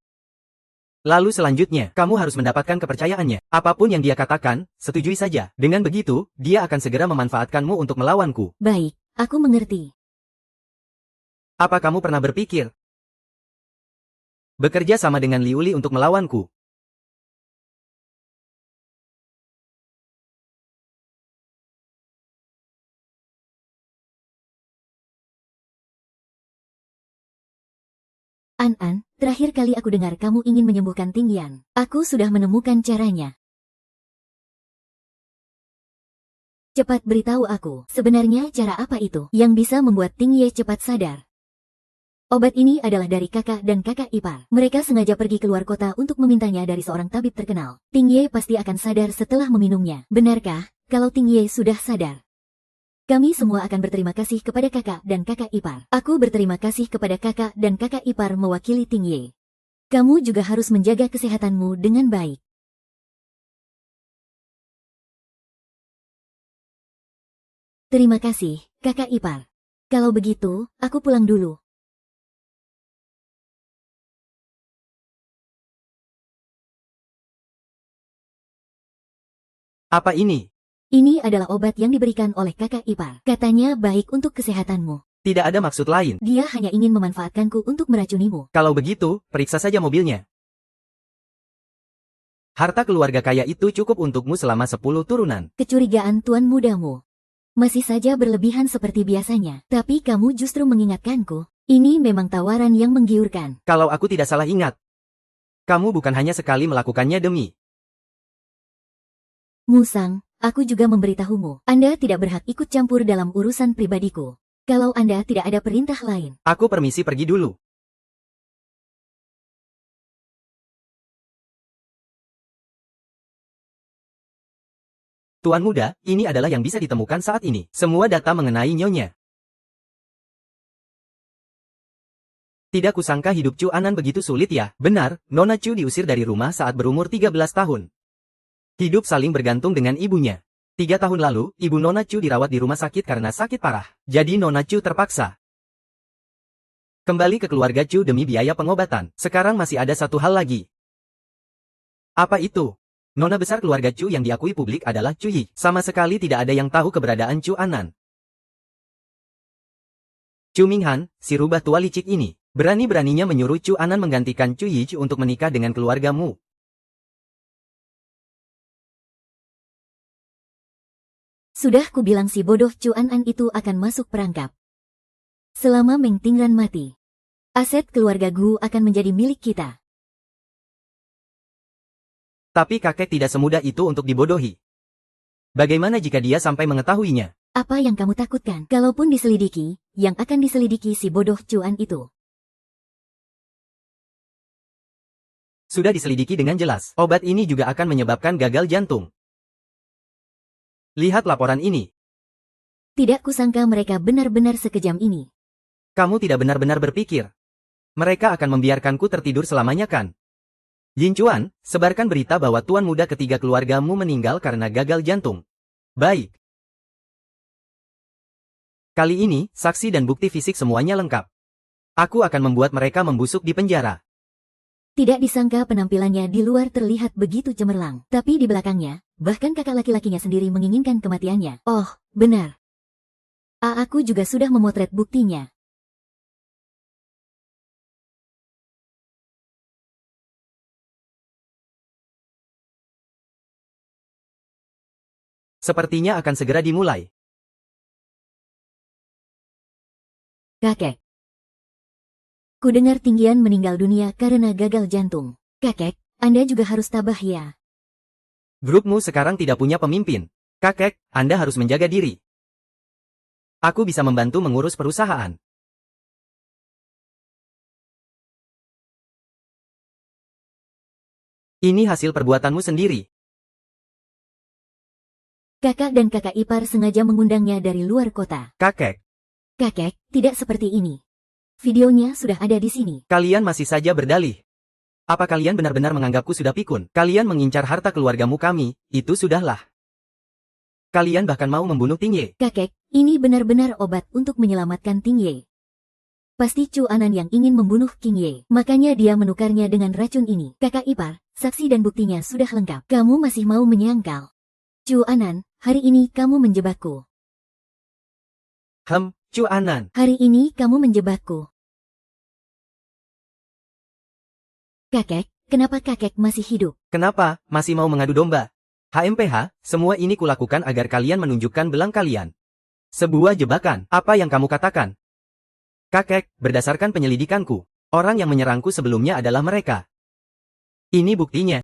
Lalu selanjutnya, kamu harus mendapatkan kepercayaannya. Apapun yang dia katakan, setujui saja. Dengan begitu, dia akan segera memanfaatkanmu untuk melawanku. Baik, aku mengerti. Apa kamu pernah berpikir bekerja sama dengan Liuli untuk melawanku? An, terakhir kali aku dengar kamu ingin menyembuhkan Ting Yan. Aku sudah menemukan caranya. Cepat beritahu aku, sebenarnya cara apa itu yang bisa membuat Ting Ye cepat sadar? Obat ini adalah dari kakak dan kakak ipar. Mereka sengaja pergi keluar kota untuk memintanya dari seorang tabib terkenal. Ting Ye pasti akan sadar setelah meminumnya. Benarkah, kalau Ting Ye sudah sadar? Kami semua akan berterima kasih kepada kakak dan kakak ipar. Aku berterima kasih kepada kakak dan kakak ipar mewakili Ting Ye. Kamu juga harus menjaga kesehatanmu dengan baik. Terima kasih, kakak ipar. Kalau begitu, aku pulang dulu. Apa ini? Ini adalah obat yang diberikan oleh kakak ipar. Katanya baik untuk kesehatanmu. Tidak ada maksud lain. Dia hanya ingin memanfaatkanku untuk meracunimu. Kalau begitu, periksa saja mobilnya. Harta keluarga kaya itu cukup untukmu selama 10 turunan. Kecurigaan tuan mudamu masih saja berlebihan seperti biasanya. Tapi kamu justru mengingatkanku. Ini memang tawaran yang menggiurkan. Kalau aku tidak salah ingat, kamu bukan hanya sekali melakukannya demi. Musang, aku juga memberitahumu. Anda tidak berhak ikut campur dalam urusan pribadiku. Kalau Anda tidak ada perintah lain. Aku permisi pergi dulu. Tuan muda, ini adalah yang bisa ditemukan saat ini. Semua data mengenai nyonya. Tidak kusangka hidup Chu Anan begitu sulit ya. Benar, Nona Chu diusir dari rumah saat berumur 13 tahun. Hidup saling bergantung dengan ibunya. 3 tahun lalu, ibu Nona Chu dirawat di rumah sakit karena sakit parah. Jadi Nona Chu terpaksa kembali ke keluarga Chu demi biaya pengobatan. Sekarang masih ada satu hal lagi. Apa itu? Nona besar keluarga Chu yang diakui publik adalah Chu Yi. Sama sekali tidak ada yang tahu keberadaan Chu Anan. Chu Minghan, si rubah tua licik ini, berani-beraninya menyuruh Chu Anan menggantikan Chu Yi untuk menikah dengan keluargamu. Sudah kubilang si bodoh Chu Anan itu akan masuk perangkap. Selama Meng Tingran mati, aset keluarga Gu akan menjadi milik kita. Tapi kakek tidak semudah itu untuk dibodohi. Bagaimana jika dia sampai mengetahuinya? Apa yang kamu takutkan? Kalaupun diselidiki, yang akan diselidiki si bodoh Chuan itu. Sudah diselidiki dengan jelas. Obat ini juga akan menyebabkan gagal jantung. Lihat laporan ini. Tidak kusangka mereka benar-benar sekejam ini. Kamu tidak benar-benar berpikir. Mereka akan membiarkanku tertidur selamanya kan? Yin Chuan, sebarkan berita bahwa tuan muda ketiga keluargamu meninggal karena gagal jantung. Baik. Kali ini, saksi dan bukti fisik semuanya lengkap. Aku akan membuat mereka membusuk di penjara. Tidak disangka penampilannya di luar terlihat begitu cemerlang. Tapi di belakangnya, bahkan kakak laki-lakinya sendiri menginginkan kematiannya. Oh, benar. Aku juga sudah memotret buktinya. Sepertinya akan segera dimulai. Kakek. Kudengar Ting Yan meninggal dunia karena gagal jantung. Kakek, Anda juga harus tabah ya. Grupmu sekarang tidak punya pemimpin. Kakek, Anda harus menjaga diri. Aku bisa membantu mengurus perusahaan. Ini hasil perbuatanmu sendiri. Kakak dan kakak ipar sengaja mengundangnya dari luar kota. Kakek, Kakek, tidak seperti ini. Videonya sudah ada di sini. kalian masih saja berdalih. Apa kalian benar-benar menganggapku sudah pikun? Kalian mengincar harta keluargamu kami, itu sudahlah. Kalian bahkan mau membunuh Ting Ye. Kakek, ini benar-benar obat untuk menyelamatkan Ting Ye. Pasti Chu Anan yang ingin membunuh King Ye. Makanya dia menukarnya dengan racun ini. Kakak ipar, saksi dan buktinya sudah lengkap. Kamu masih mau menyangkal? Chu Anan, hari ini kamu menjebakku. Chu Anan. Hari ini kamu menjebakku. Kakek, kenapa kakek masih hidup? Kenapa, masih mau mengadu domba? HMPH, semua ini kulakukan agar kalian menunjukkan belang kalian. Sebuah jebakan, apa yang kamu katakan? Kakek, berdasarkan penyelidikanku, Orang yang menyerangku sebelumnya adalah mereka. Ini buktinya.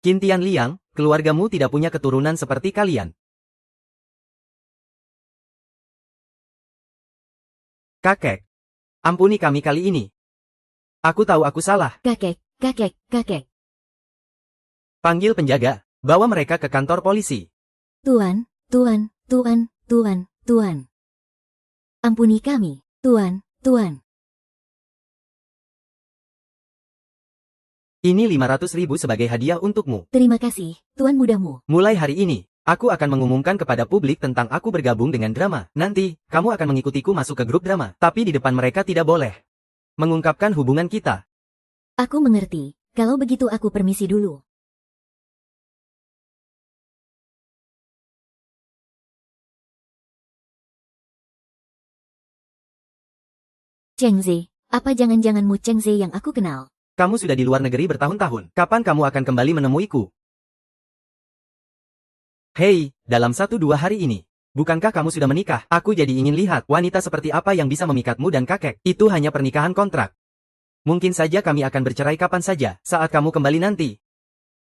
Qin Tianliang, keluargamu tidak punya keturunan seperti kalian. Kakek. Ampuni kami kali ini. Aku tahu aku salah. Kakek, kakek, kakek. Panggil penjaga. Bawa mereka ke kantor polisi. Tuan, tuan, tuan, tuan, tuan. Ampuni kami, tuan, tuan. Ini 500.000 sebagai hadiah untukmu. Terima kasih, tuan mudamu. Mulai hari ini, aku akan mengumumkan kepada publik tentang aku bergabung dengan drama. Nanti, kamu akan mengikutiku masuk ke grup drama. Tapi di depan mereka tidak boleh mengungkapkan hubungan kita. Aku mengerti. Kalau begitu aku permisi dulu. Cheng Zi, apa jangan-janganmu Cheng Zi yang aku kenal? Kamu sudah di luar negeri bertahun-tahun. Kapan kamu akan kembali menemuiku? Hei, dalam 1-2 hari ini. Bukankah kamu sudah menikah? Aku jadi ingin lihat wanita seperti apa yang bisa memikatmu dan kakek. Itu hanya pernikahan kontrak. Mungkin saja kami akan bercerai kapan saja, saat kamu kembali nanti.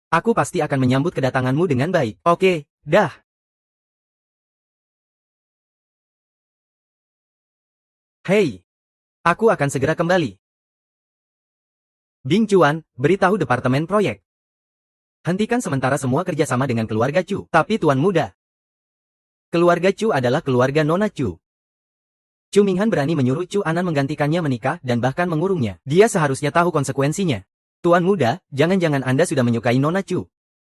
Aku pasti akan menyambut kedatanganmu dengan baik. Oke, dah. Hei, aku akan segera kembali. Bing Chuan, beritahu Departemen Proyek. Hentikan sementara semua kerjasama dengan keluarga Chu. Tapi Tuan Muda, keluarga Chu adalah keluarga Nona Chu. Chu Minghan berani menyuruh Chu Anan menggantikannya menikah dan bahkan mengurungnya. Dia seharusnya tahu konsekuensinya. Tuan Muda, jangan-jangan Anda sudah menyukai Nona Chu.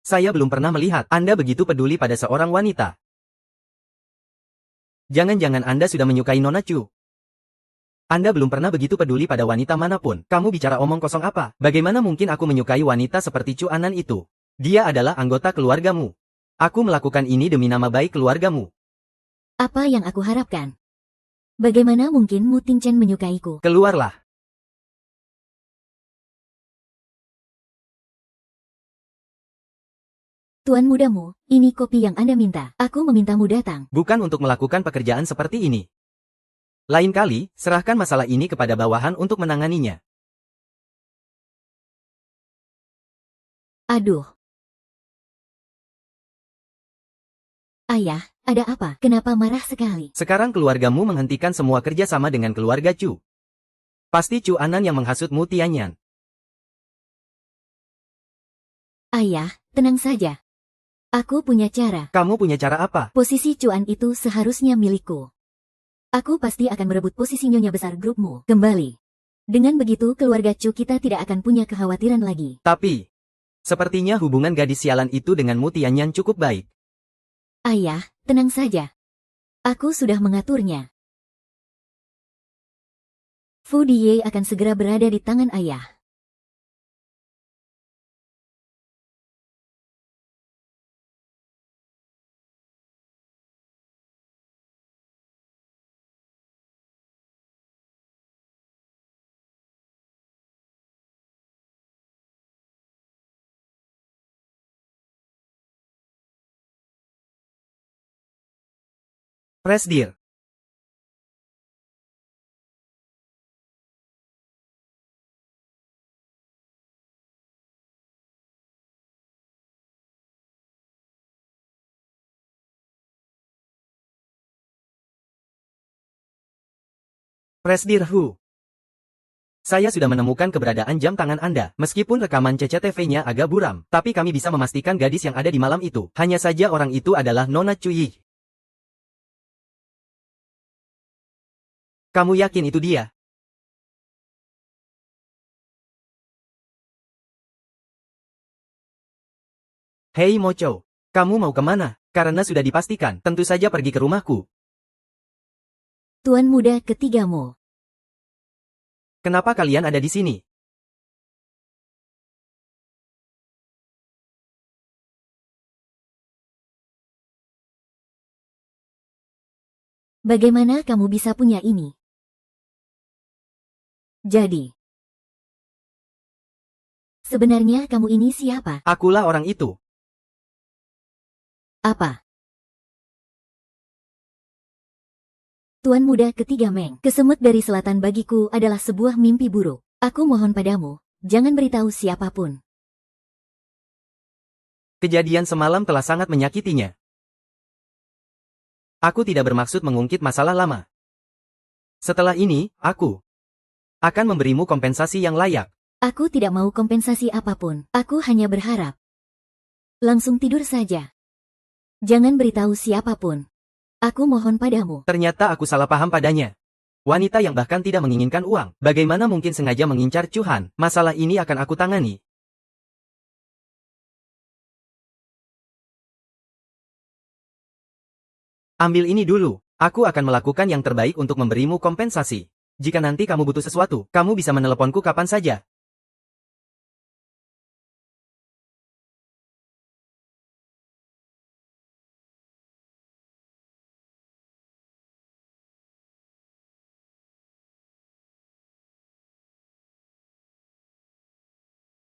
Saya belum pernah melihat Anda begitu peduli pada seorang wanita. Jangan-jangan Anda sudah menyukai Nona Chu. Anda belum pernah begitu peduli pada wanita manapun. Kamu bicara omong kosong apa? Bagaimana mungkin aku menyukai wanita seperti Chu Anan itu? Dia adalah anggota keluargamu. Aku melakukan ini demi nama baik keluargamu. Apa yang aku harapkan? Bagaimana mungkin Mu Tingchen menyukaiku? Keluarlah. Tuan mudamu, ini kopi yang Anda minta. Aku memintamu datang. Bukan untuk melakukan pekerjaan seperti ini. Lain kali, serahkan masalah ini kepada bawahan untuk menanganinya. Aduh. Ayah, ada apa? Kenapa marah sekali? Sekarang keluargamu menghentikan semua kerja sama dengan keluarga Chu. Pasti Chu Anan yang menghasut Mu Tianyan. Ayah, tenang saja. Aku punya cara. Kamu punya cara apa? Posisi Cuan itu seharusnya milikku. Aku pasti akan merebut posisi nyonya besar grupmu kembali. Dengan begitu keluarga Chu kita tidak akan punya kekhawatiran lagi. Tapi, sepertinya hubungan gadis sialan itu dengan Mu Tianyan cukup baik. Ayah, tenang saja. Aku sudah mengaturnya. Fu Diye akan segera berada di tangan ayah. Presdir. Presdir Hu. Saya sudah menemukan keberadaan jam tangan Anda. Meskipun rekaman CCTV-nya agak buram, tapi kami bisa memastikan gadis yang ada di malam itu. Hanya saja orang itu adalah Nona Chu Yi. Kamu yakin itu dia? Hei Mocho, kamu mau kemana? Karena sudah dipastikan, tentu saja pergi ke rumahku. Tuan muda ketigamu. Kenapa kalian ada di sini? Bagaimana kamu bisa punya ini? Jadi, sebenarnya kamu ini siapa? Akulah orang itu. Apa? Tuan muda ketiga Meng, kesemut dari selatan bagiku adalah sebuah mimpi buruk. Aku mohon padamu, jangan beritahu siapapun. Kejadian semalam telah sangat menyakitinya. Aku tidak bermaksud mengungkit masalah lama. Setelah ini, aku akan memberimu kompensasi yang layak. Aku tidak mau kompensasi apapun. Aku hanya berharap. Langsung tidur saja. Jangan beritahu siapapun. Aku mohon padamu. Ternyata aku salah paham padanya. Wanita yang bahkan tidak menginginkan uang. Bagaimana mungkin sengaja mengincar Chuhan? Masalah ini akan aku tangani. Ambil ini dulu. Aku akan melakukan yang terbaik untuk memberimu kompensasi. Jika nanti kamu butuh sesuatu, kamu bisa meneleponku kapan saja.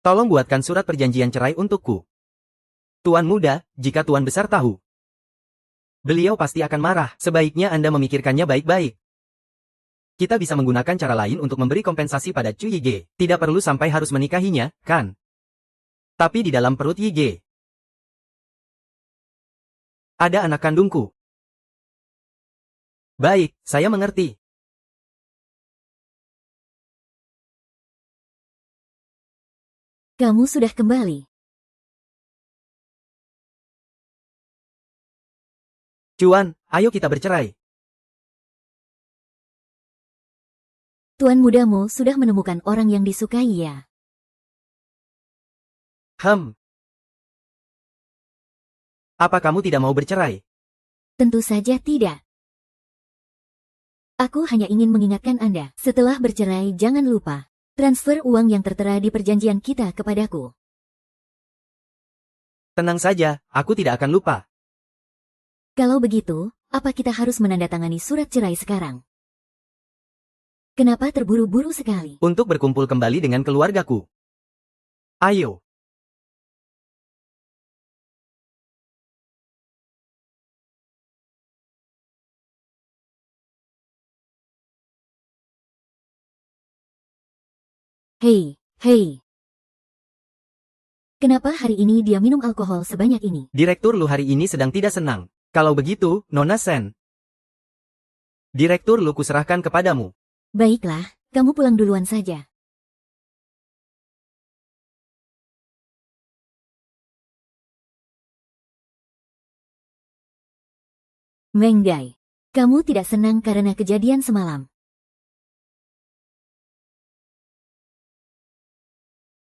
Tolong buatkan surat perjanjian cerai untukku. Tuan muda, jika Tuan besar tahu, beliau pasti akan marah. Sebaiknya Anda memikirkannya baik-baik. Kita bisa menggunakan cara lain untuk memberi kompensasi pada Chu Yige. Tidak perlu sampai harus menikahinya, kan? Tapi di dalam perut Yige ada anak kandungku. Baik, saya mengerti. Kamu sudah kembali. Chuan, ayo kita bercerai. Tuan mudamu sudah menemukan orang yang disukai ya. Apa kamu tidak mau bercerai? Tentu saja tidak. Aku hanya ingin mengingatkan Anda, setelah bercerai jangan lupa transfer uang yang tertera di perjanjian kita kepadaku. Tenang saja, aku tidak akan lupa. Kalau begitu, apa kita harus menandatangani surat cerai sekarang? Kenapa terburu-buru sekali? Untuk berkumpul kembali dengan keluargaku. Ayo. Hei, hei. Kenapa hari ini dia minum alkohol sebanyak ini? Direktur Lu hari ini sedang tidak senang. Kalau begitu, Nona Sen. Direktur Lu kuserahkan kepadamu. Baiklah, kamu pulang duluan saja. Meng Dai, kamu tidak senang karena kejadian semalam.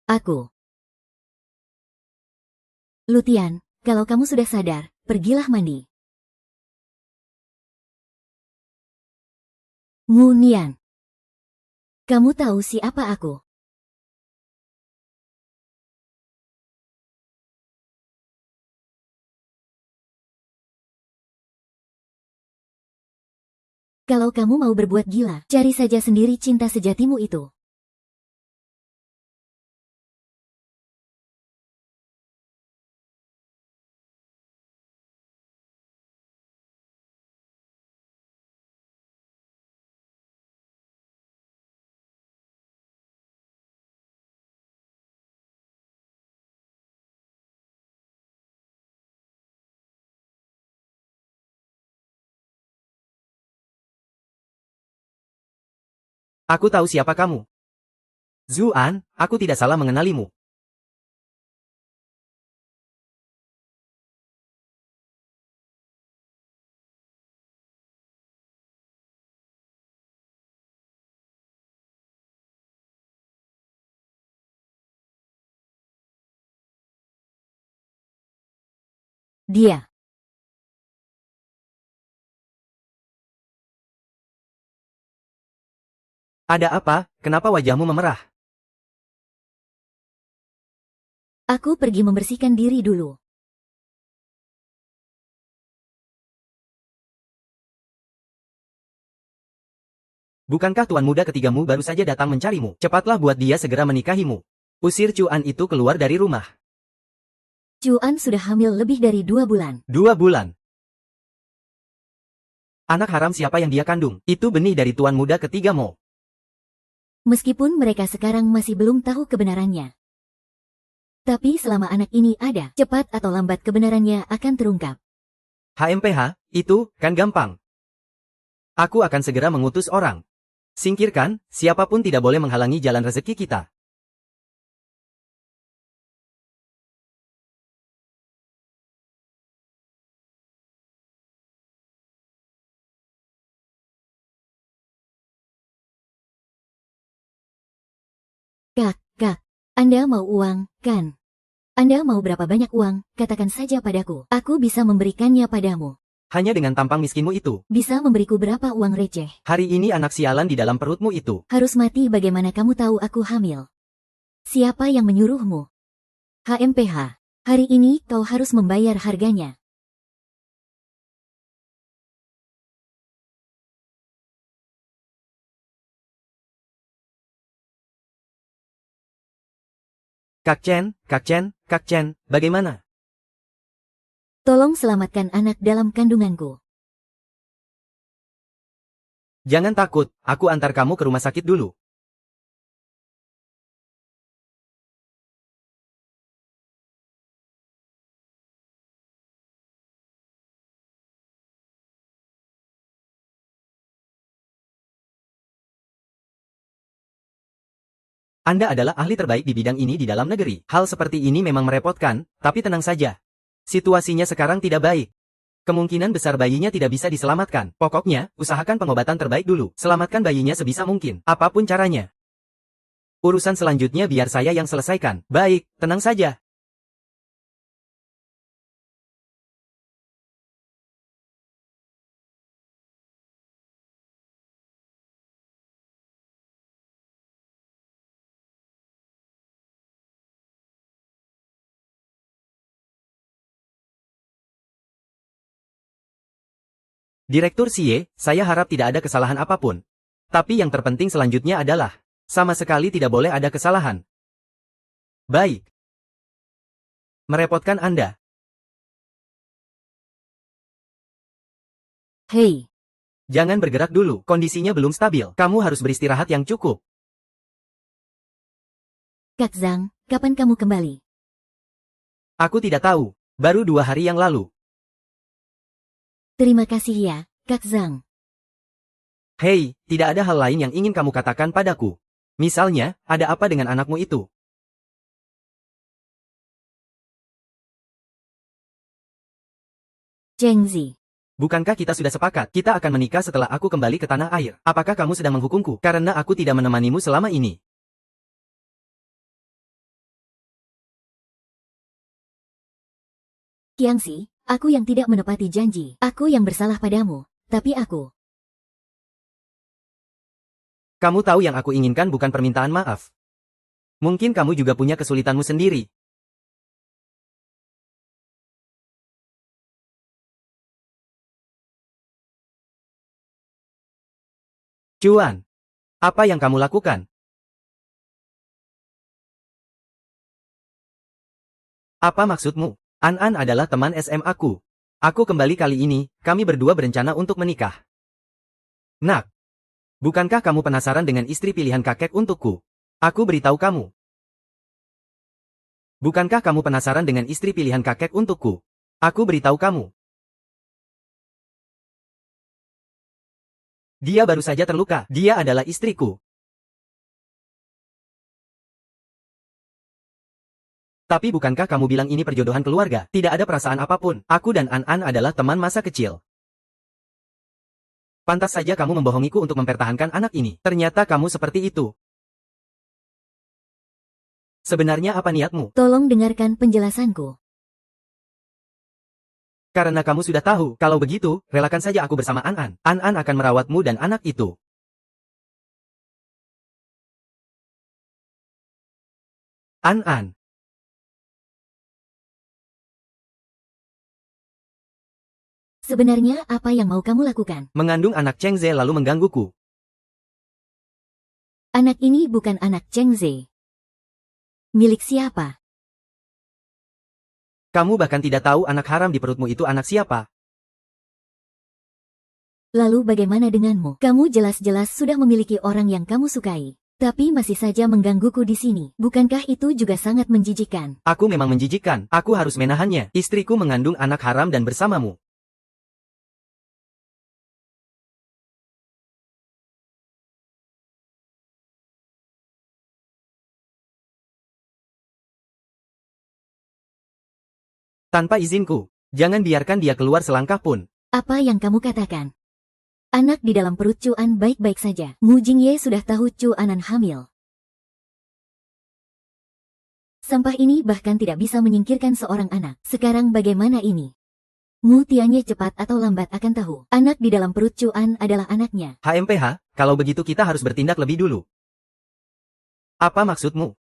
Aku. Lutian, kalau kamu sudah sadar, pergilah mandi. Ngu Nian. Kamu tahu siapa aku? Kalau kamu mau berbuat gila, cari saja sendiri cinta sejatimu itu. Aku tahu siapa kamu. Zuan, aku tidak salah mengenalimu. Dia. Ada apa? Kenapa wajahmu memerah? Aku pergi membersihkan diri dulu. Bukankah tuan muda ketigamu baru saja datang mencarimu? Cepatlah buat dia segera menikahimu. Usir Chuan itu keluar dari rumah. Chuan sudah hamil lebih dari 2 bulan. 2 bulan. Anak haram siapa yang dia kandung? Itu benih dari tuan muda ketiga Mo. Meskipun mereka sekarang masih belum tahu kebenarannya. Tapi selama anak ini ada, cepat atau lambat kebenarannya akan terungkap. HMPH, itu kan gampang. Aku akan segera mengutus orang. Singkirkan, siapapun tidak boleh menghalangi jalan rezeki kita. Kak, Anda mau uang, kan? Anda mau berapa banyak uang, katakan saja padaku. Aku bisa memberikannya padamu. Hanya dengan tampang miskinmu itu. Bisa memberiku berapa uang receh? Hari ini anak sialan di dalam perutmu itu. Harus mati bagaimana kamu tahu aku hamil? Siapa yang menyuruhmu? HMPH. Hari ini kau harus membayar harganya. Kak Chen, bagaimana? Tolong selamatkan anak dalam kandunganku. Jangan takut, aku antar kamu ke rumah sakit dulu. Anda adalah ahli terbaik di bidang ini di dalam negeri. Hal seperti ini memang merepotkan, tapi tenang saja. Situasinya sekarang tidak baik. Kemungkinan besar bayinya tidak bisa diselamatkan. Pokoknya, usahakan pengobatan terbaik dulu. Selamatkan bayinya sebisa mungkin, apapun caranya. Urusan selanjutnya biar saya yang selesaikan. Baik, tenang saja. Direktur Xie, saya harap tidak ada kesalahan apapun. Tapi yang terpenting selanjutnya adalah, sama sekali tidak boleh ada kesalahan. Baik. Merepotkan Anda. Hei, Jangan bergerak dulu, kondisinya belum stabil. Kamu harus beristirahat yang cukup. Kak Zhang, kapan kamu kembali? Aku tidak tahu. Baru 2 hari yang lalu. Terima kasih ya, Kak Zhang. Hei, tidak ada hal lain yang ingin kamu katakan padaku. Misalnya, ada apa dengan anakmu itu? Cheng Zi. Bukankah kita sudah sepakat? Kita akan menikah setelah aku kembali ke tanah air. Apakah kamu sedang menghukumku? Karena aku tidak menemanimu selama ini. Qiangxi, aku yang tidak menepati janji. Aku yang bersalah padamu. Tapi aku. Kamu tahu yang aku inginkan bukan permintaan maaf. Mungkin kamu juga punya kesulitanmu sendiri. Cuan, apa yang kamu lakukan? Apa maksudmu? An adalah teman SMA aku. Aku kembali kali ini, kami berdua berencana untuk menikah. Nak, bukankah kamu penasaran dengan istri pilihan kakek untukku? Aku beritahu kamu. Bukankah kamu penasaran dengan istri pilihan kakek untukku? Aku beritahu kamu. Dia baru saja terluka. Dia adalah istriku. Tapi bukankah kamu bilang ini perjodohan keluarga? Tidak ada perasaan apapun. Aku dan An adalah teman masa kecil. Pantas saja kamu membohongiku untuk mempertahankan anak ini. Ternyata kamu seperti itu. Sebenarnya apa niatmu? Tolong dengarkan penjelasanku. Karena kamu sudah tahu, kalau begitu, relakan saja aku bersama An. An akan merawatmu dan anak itu. An. Sebenarnya apa yang mau kamu lakukan? Mengandung anak Cheng Ze lalu menggangguku. Anak ini bukan anak Cheng Ze. Milik siapa? Kamu bahkan tidak tahu anak haram di perutmu itu anak siapa. Lalu bagaimana denganmu? Kamu jelas-jelas sudah memiliki orang yang kamu sukai. Tapi masih saja menggangguku di sini. Bukankah itu juga sangat menjijikkan? Aku memang menjijikkan. Aku harus menahannya. Istriku mengandung anak haram dan bersamamu. Tanpa izinku. Jangan biarkan dia keluar selangkah pun. Apa yang kamu katakan? Anak di dalam perut Cuan baik-baik saja. Mu Jingye sudah tahu Cuanan hamil. Sampah ini bahkan tidak bisa menyingkirkan seorang anak. Sekarang bagaimana ini? Mu Tianye cepat atau lambat akan tahu. Anak di dalam perut Cuan adalah anaknya. HMPH, kalau begitu kita harus bertindak lebih dulu. Apa maksudmu?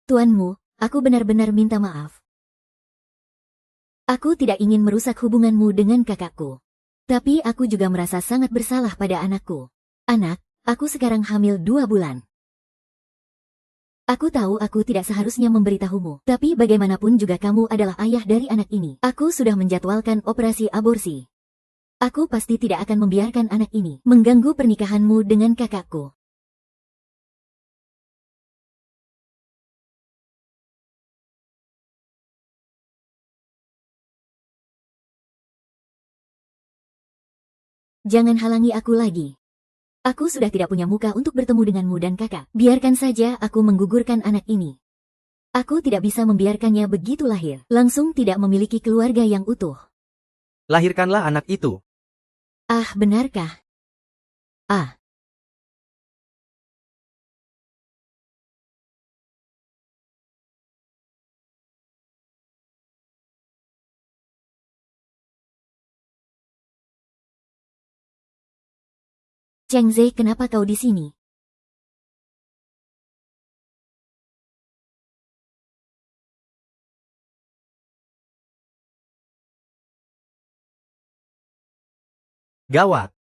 Tuanmu, aku benar-benar minta maaf. Aku tidak ingin merusak hubunganmu dengan kakakku. Tapi aku juga merasa sangat bersalah pada anakku. Anak, aku sekarang hamil 2 bulan. Aku tahu aku tidak seharusnya memberitahumu, tapi bagaimanapun juga kamu adalah ayah dari anak ini. Aku sudah menjadwalkan operasi aborsi. Aku pasti tidak akan membiarkan anak ini mengganggu pernikahanmu dengan kakakku. Jangan halangi aku lagi. Aku sudah tidak punya muka untuk bertemu denganmu dan kakak. Biarkan saja aku menggugurkan anak ini. Aku tidak bisa membiarkannya begitu lahir, langsung tidak memiliki keluarga yang utuh. Lahirkanlah anak itu. Ah, benarkah? Ah, Cheng Zhe, kenapa kau di sini? Gawat.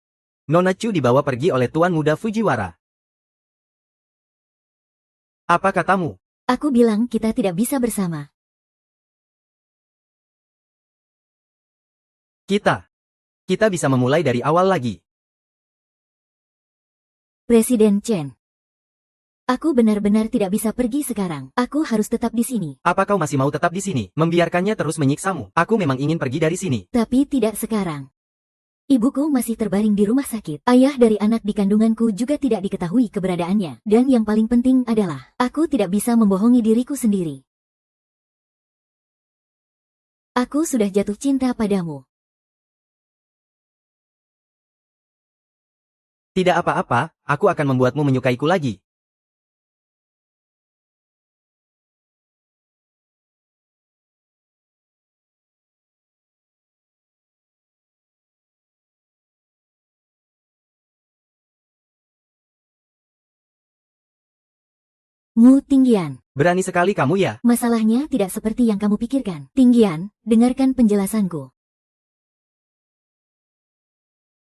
Nona Chu dibawa pergi oleh Tuan Muda Fujiwara. Apa katamu? Aku bilang kita tidak bisa bersama. Kita bisa memulai dari awal lagi. Presiden Chen. Aku benar-benar tidak bisa pergi sekarang. Aku harus tetap di sini. Apa kau masih mau tetap di sini, membiarkannya terus menyiksamu? Aku memang ingin pergi dari sini. Tapi tidak sekarang. Ibuku masih terbaring di rumah sakit. Ayah dari anak di kandunganku juga tidak diketahui keberadaannya. Dan yang paling penting adalah, aku tidak bisa membohongi diriku sendiri. Aku sudah jatuh cinta padamu. Tidak apa-apa, aku akan membuatmu menyukaiku lagi. Mu Tinggian. Berani sekali kamu ya? Masalahnya tidak seperti yang kamu pikirkan. Tinggian, dengarkan penjelasanku.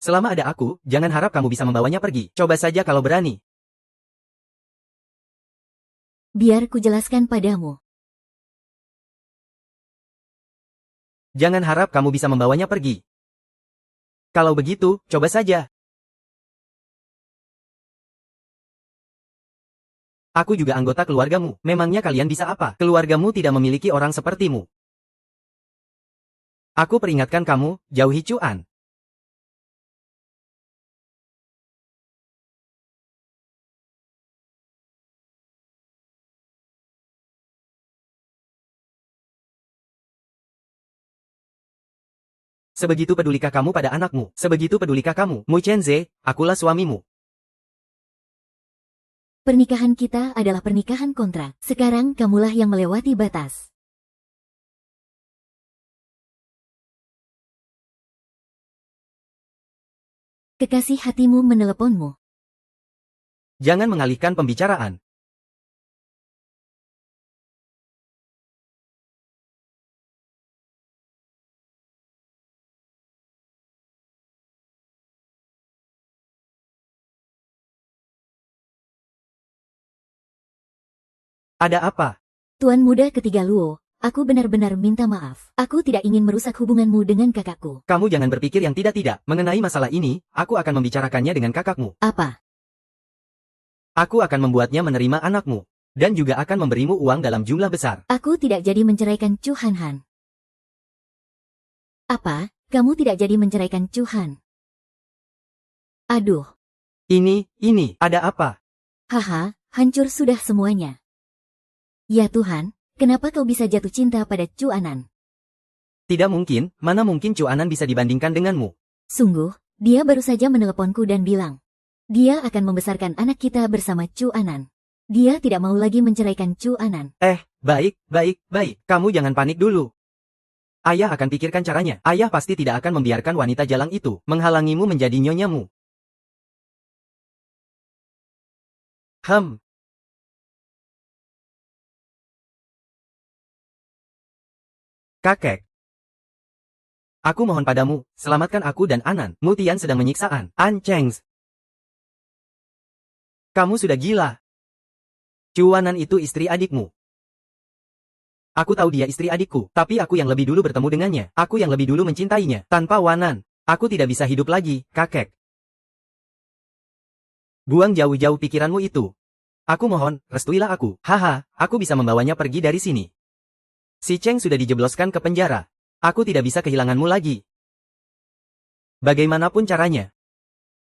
Selama ada aku, jangan harap kamu bisa membawanya pergi. Coba saja kalau berani. Biar ku jelaskan padamu. Jangan harap kamu bisa membawanya pergi. Kalau begitu, coba saja. Aku juga anggota keluargamu. Memangnya kalian bisa apa? Keluargamu tidak memiliki orang sepertimu. Aku peringatkan kamu, jauhi Cuan. Sebegitu pedulikah kamu pada anakmu? Sebegitu pedulikah kamu? Mu Chenze, akulah suamimu. Pernikahan kita adalah pernikahan kontrak. Sekarang kamulah yang melewati batas. Kekasih hatimu meneleponmu. Jangan mengalihkan pembicaraan. Ada apa? Tuan muda ketiga Luo, aku benar-benar minta maaf. Aku tidak ingin merusak hubunganmu dengan kakakku. Kamu jangan berpikir yang tidak-tidak. Mengenai masalah ini, aku akan membicarakannya dengan kakakmu. Apa? Aku akan membuatnya menerima anakmu. Dan juga akan memberimu uang dalam jumlah besar. Aku tidak jadi menceraikan Chu Han Han. Apa? Kamu tidak jadi menceraikan Chu Han? Aduh. Ini, ada apa? Haha, hancur sudah semuanya. Ya Tuhan, kenapa kau bisa jatuh cinta pada Chu Anan? Tidak mungkin, mana mungkin Chu Anan bisa dibandingkan denganmu. Sungguh, dia baru saja meneleponku dan bilang, dia akan membesarkan anak kita bersama Chu Anan. Dia tidak mau lagi menceraikan Chu Anan. Baik. Kamu jangan panik dulu. Ayah akan pikirkan caranya. Ayah pasti tidak akan membiarkan wanita jalang itu menghalangimu menjadi nyonyamu. Kakek. Aku mohon padamu, selamatkan aku dan Anan. Mutian sedang menyiksa An Chengs. Kamu sudah gila. Chu Anan itu istri adikmu. Aku tahu dia istri adikku, tapi aku yang lebih dulu bertemu dengannya. Aku yang lebih dulu mencintainya. Tanpa Wanan, aku tidak bisa hidup lagi, kakek. Buang jauh-jauh pikiranmu itu. Aku mohon, restuilah aku. Haha, aku bisa membawanya pergi dari sini. Si Cheng sudah dijebloskan ke penjara. Aku tidak bisa kehilanganmu lagi. Bagaimanapun caranya.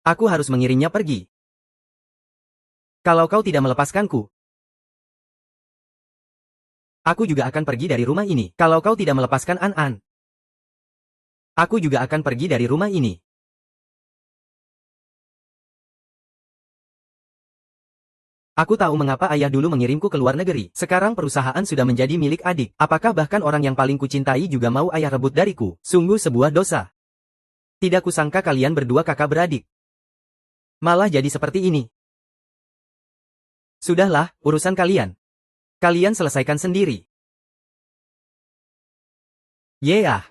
Aku harus mengirimnya pergi. Kalau kau tidak melepaskanku, aku juga akan pergi dari rumah ini. Kalau kau tidak melepaskan An, aku juga akan pergi dari rumah ini. Aku tahu mengapa ayah dulu mengirimku ke luar negeri. Sekarang perusahaan sudah menjadi milik adik. Apakah bahkan orang yang paling kucintai juga mau ayah rebut dariku? Sungguh sebuah dosa. Tidak kusangka kalian berdua kakak beradik. Malah jadi seperti ini. Sudahlah, urusan kalian. Kalian selesaikan sendiri. Yeah.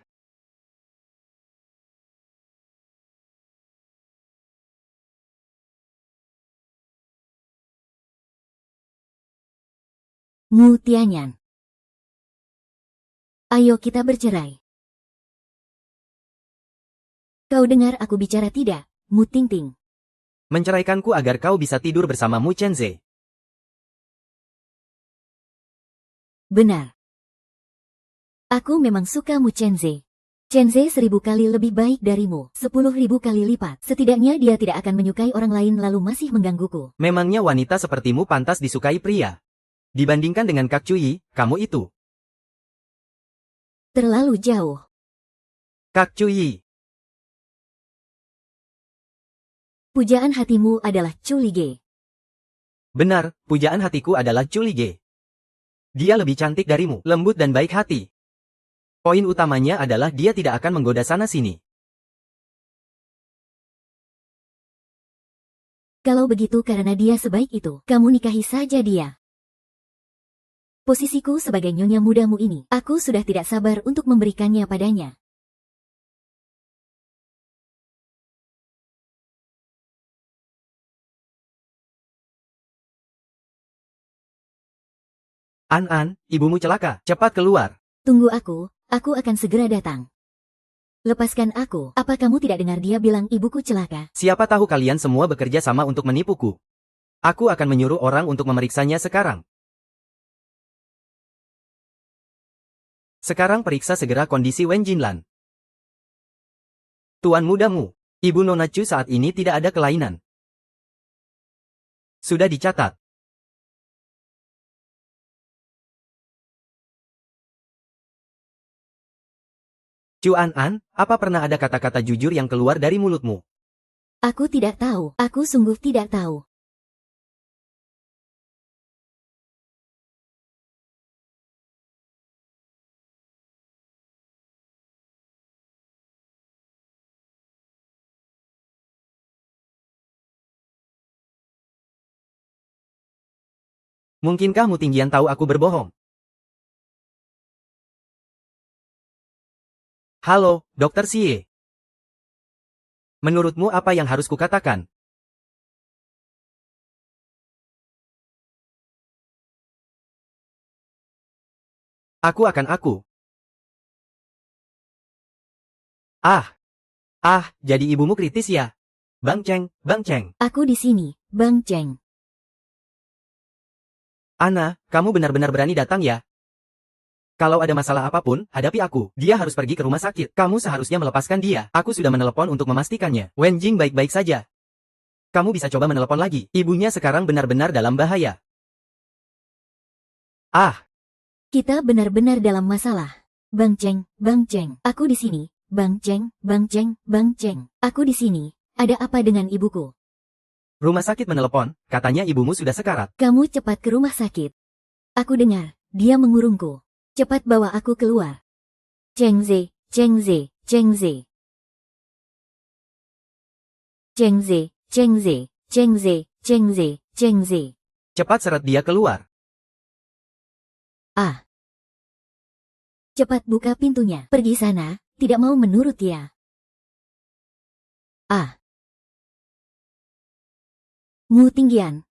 Mu Tianyan. Ayo kita bercerai. Kau dengar aku bicara tidak, Mu Tingting? Menceraikanku agar kau bisa tidur bersama Mu Chenze. Benar. Aku memang suka Mu Chenze. Chenze 1000 kali lebih baik darimu, 10.000 kali lipat. Setidaknya dia tidak akan menyukai orang lain lalu masih menggangguku. Memangnya wanita sepertimu pantas disukai pria? Dibandingkan dengan Kak Cui, kamu itu Terlalu jauh. Kak Cui. Pujaan hatimu adalah Chu Lige. Benar, pujaan hatiku adalah Chu Lige. Dia lebih cantik darimu, lembut dan baik hati. Poin utamanya adalah dia tidak akan menggoda sana-sini. Kalau begitu karena dia sebaik itu, kamu nikahi saja dia. Posisiku sebagai nyonya mudamu ini, aku sudah tidak sabar untuk memberikannya padanya. An, ibumu celaka, cepat keluar. Tunggu aku akan segera datang. Lepaskan aku, apa kamu tidak dengar dia bilang ibuku celaka? Siapa tahu kalian semua bekerja sama untuk menipuku. Aku akan menyuruh orang untuk memeriksanya sekarang. Sekarang periksa segera kondisi Wen Jinlan. Tuan mudamu, Ibu Nona Chu saat ini tidak ada kelainan. Sudah dicatat. Chu An, apa pernah ada kata-kata jujur yang keluar dari mulutmu? Aku tidak tahu, aku sungguh tidak tahu. Mungkinkah Mu Tinggian tahu aku berbohong? Halo, Dr. Xie. Menurutmu apa yang harus kukatakan? Aku. Jadi ibumu kritis ya? Bang Cheng. Aku di sini, Bang Cheng. Ana, kamu benar-benar berani datang ya? Kalau ada masalah apapun, hadapi aku. Dia harus pergi ke rumah sakit. Kamu seharusnya melepaskan dia. Aku sudah menelepon untuk memastikannya. Wen Jing baik-baik saja. Kamu bisa coba menelepon lagi. Ibunya sekarang benar-benar dalam bahaya. Kita benar-benar dalam masalah. Bang Cheng. Aku di sini, Bang Cheng. Aku di sini. Ada apa dengan ibuku? Rumah sakit menelepon, katanya ibumu sudah sekarat. Kamu cepat ke rumah sakit. Aku dengar, dia mengurungku. Cepat bawa aku keluar. Cheng Ze. Cepat seret dia keluar. Cepat buka pintunya. Pergi sana, tidak mau menurut dia. Mu Tinggian.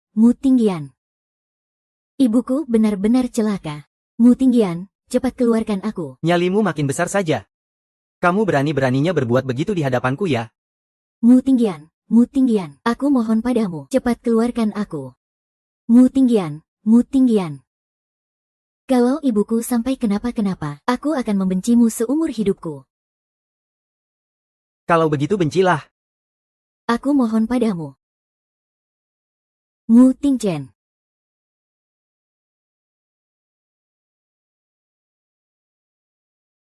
Ibuku benar-benar celaka. Mu Tinggian, cepat keluarkan aku. Nyalimu makin besar saja. Kamu berani-beraninya berbuat begitu di hadapanku ya? Mu Tinggian, aku mohon padamu, cepat keluarkan aku. Mu Tinggian. Kalau ibuku sampai kenapa-kenapa, aku akan membencimu seumur hidupku. Kalau begitu bencilah. Aku mohon padamu. Mu Tingchen.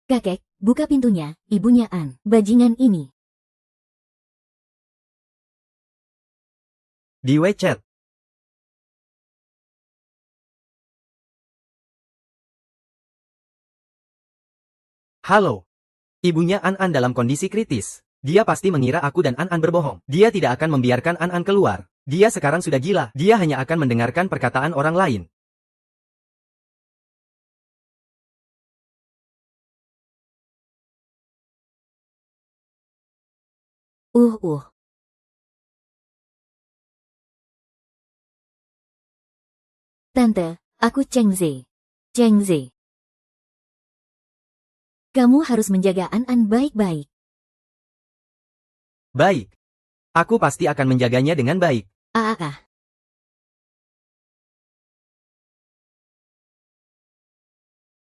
Kakek, buka pintunya, ibunya An. Bajingan ini. Di WeChat. Halo. Ibunya An dalam kondisi kritis. Dia pasti mengira aku dan An berbohong. Dia tidak akan membiarkan An keluar. Dia sekarang sudah gila. Dia hanya akan mendengarkan perkataan orang lain. Tante, aku Cheng Ze. Kamu harus menjaga An baik-baik. Baik. Aku pasti akan menjaganya dengan baik.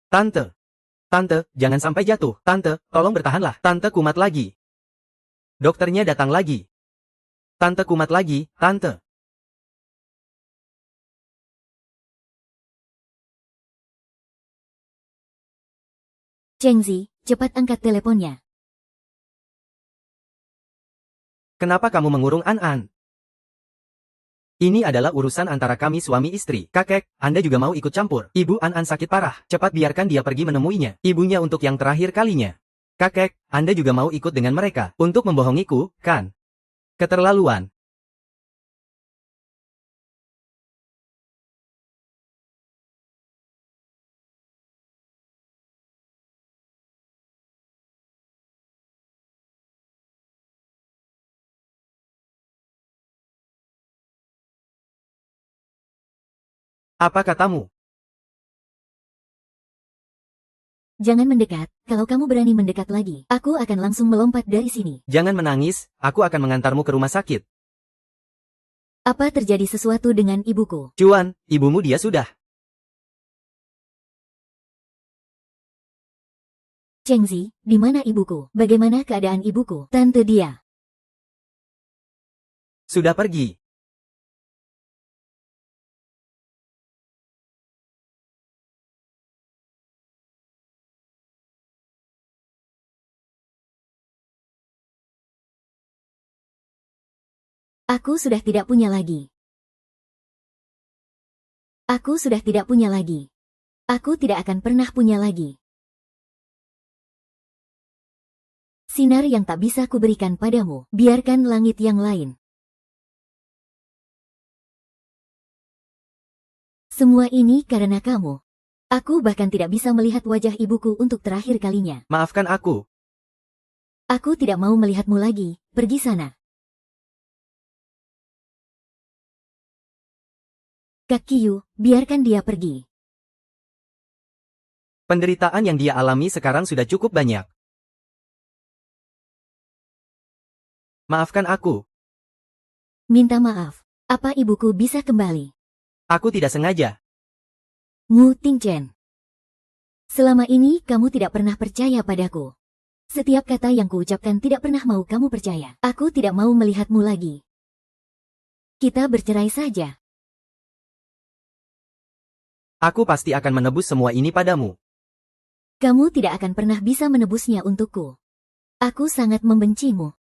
Tante, jangan sampai jatuh. Tante, tolong bertahanlah. Tante kumat lagi. Dokternya datang lagi. Tante kumat lagi, Tante. Cheng Zi, cepat angkat teleponnya. Kenapa kamu mengurung An? Ini adalah urusan antara kami suami istri. Kakek, Anda juga mau ikut campur. Ibu An sakit parah. Cepat biarkan dia pergi menemuinya. Ibunya untuk yang terakhir kalinya. Kakek, Anda juga mau ikut dengan mereka. Untuk membohongiku, kan? Keterlaluan. Apa katamu? Jangan mendekat, kalau kamu berani mendekat lagi, aku akan langsung melompat dari sini. Jangan menangis, aku akan mengantarmu ke rumah sakit. Apa terjadi sesuatu dengan ibuku? Cuan, ibumu dia sudah. Cheng Zi, di mana ibuku? Bagaimana keadaan ibuku? Tante dia. Sudah pergi. Aku sudah tidak punya lagi. Aku tidak akan pernah punya lagi. Sinar yang tak bisa kuberikan padamu, biarkan langit yang lain. Semua ini karena kamu. Aku bahkan tidak bisa melihat wajah ibuku untuk terakhir kalinya. Maafkan aku. Aku tidak mau melihatmu lagi, pergi sana. Kak Qiu, biarkan dia pergi. Penderitaan yang dia alami sekarang sudah cukup banyak. Maafkan aku. Minta maaf. Apa ibuku bisa kembali? Aku tidak sengaja. Ngu Tingchen. Selama ini kamu tidak pernah percaya padaku. Setiap kata yang kuucapkan tidak pernah mau kamu percaya. Aku tidak mau melihatmu lagi. Kita bercerai saja. Aku pasti akan menebus semua ini padamu. Kamu tidak akan pernah bisa menebusnya untukku. Aku sangat membencimu.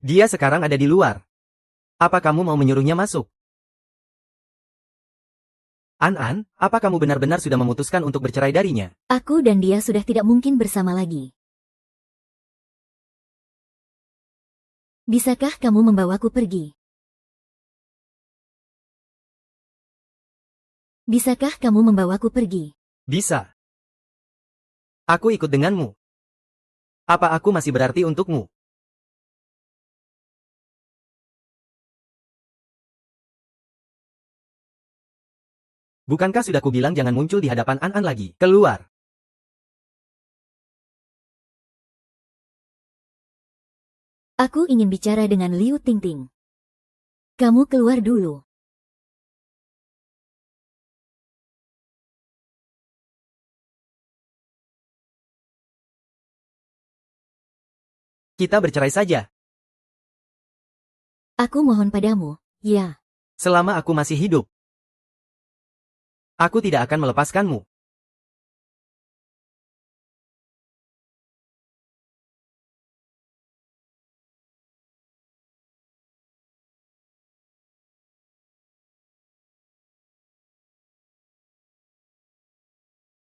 Dia sekarang ada di luar. Apa kamu mau menyuruhnya masuk? An-An, apa kamu benar-benar sudah memutuskan untuk bercerai darinya? Aku dan dia sudah tidak mungkin bersama lagi. Bisakah kamu membawaku pergi? Bisakah kamu membawaku pergi? Bisa. Aku ikut denganmu. Apa aku masih berarti untukmu? Bukankah sudah kubilang jangan muncul di hadapan An-An lagi? Keluar. Aku ingin bicara dengan Liu Tingting. Kamu keluar dulu. Kita bercerai saja. Aku mohon padamu, ya. Selama aku masih hidup. Aku tidak akan melepaskanmu.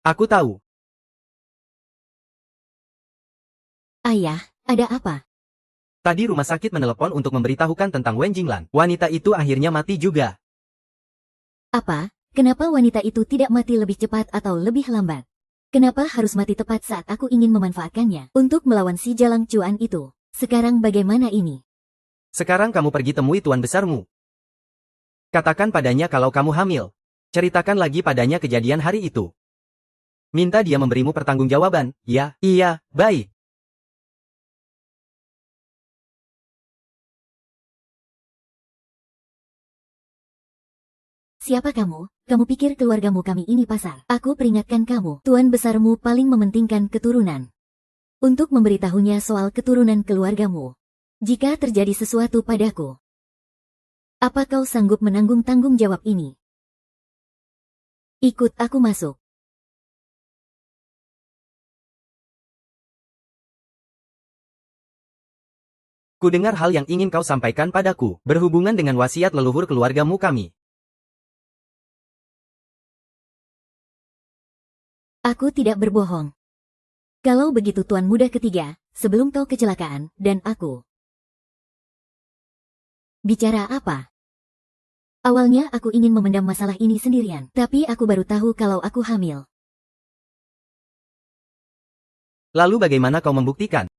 Aku tahu. Ayah, ada apa? Tadi rumah sakit menelepon untuk memberitahukan tentang Wen Jinglan. Wanita itu akhirnya mati juga. Apa? Kenapa wanita itu tidak mati lebih cepat atau lebih lambat? Kenapa harus mati tepat saat aku ingin memanfaatkannya untuk melawan si Jalang Cuan itu? Sekarang bagaimana ini? Sekarang kamu pergi temui tuan besarmu. Katakan padanya kalau kamu hamil. Ceritakan lagi padanya kejadian hari itu. Minta dia memberimu pertanggungjawaban. Ya, iya, baik. Siapa kamu? Kamu pikir keluargamu kami ini pasar? Aku peringatkan kamu, tuan besarmu paling mementingkan keturunan. Untuk memberitahunya soal keturunan keluargamu. Jika terjadi sesuatu padaku, apa kau sanggup menanggung tanggung jawab ini? Ikut aku masuk. Kudengar hal yang ingin kau sampaikan padaku, berhubungan dengan wasiat leluhur keluargamu kami. Aku tidak berbohong. Kalau begitu tuan muda ketiga, sebelum kau kecelakaan, dan aku. Bicara apa? Awalnya aku ingin memendam masalah ini sendirian, tapi aku baru tahu kalau aku hamil. Lalu bagaimana kau membuktikan?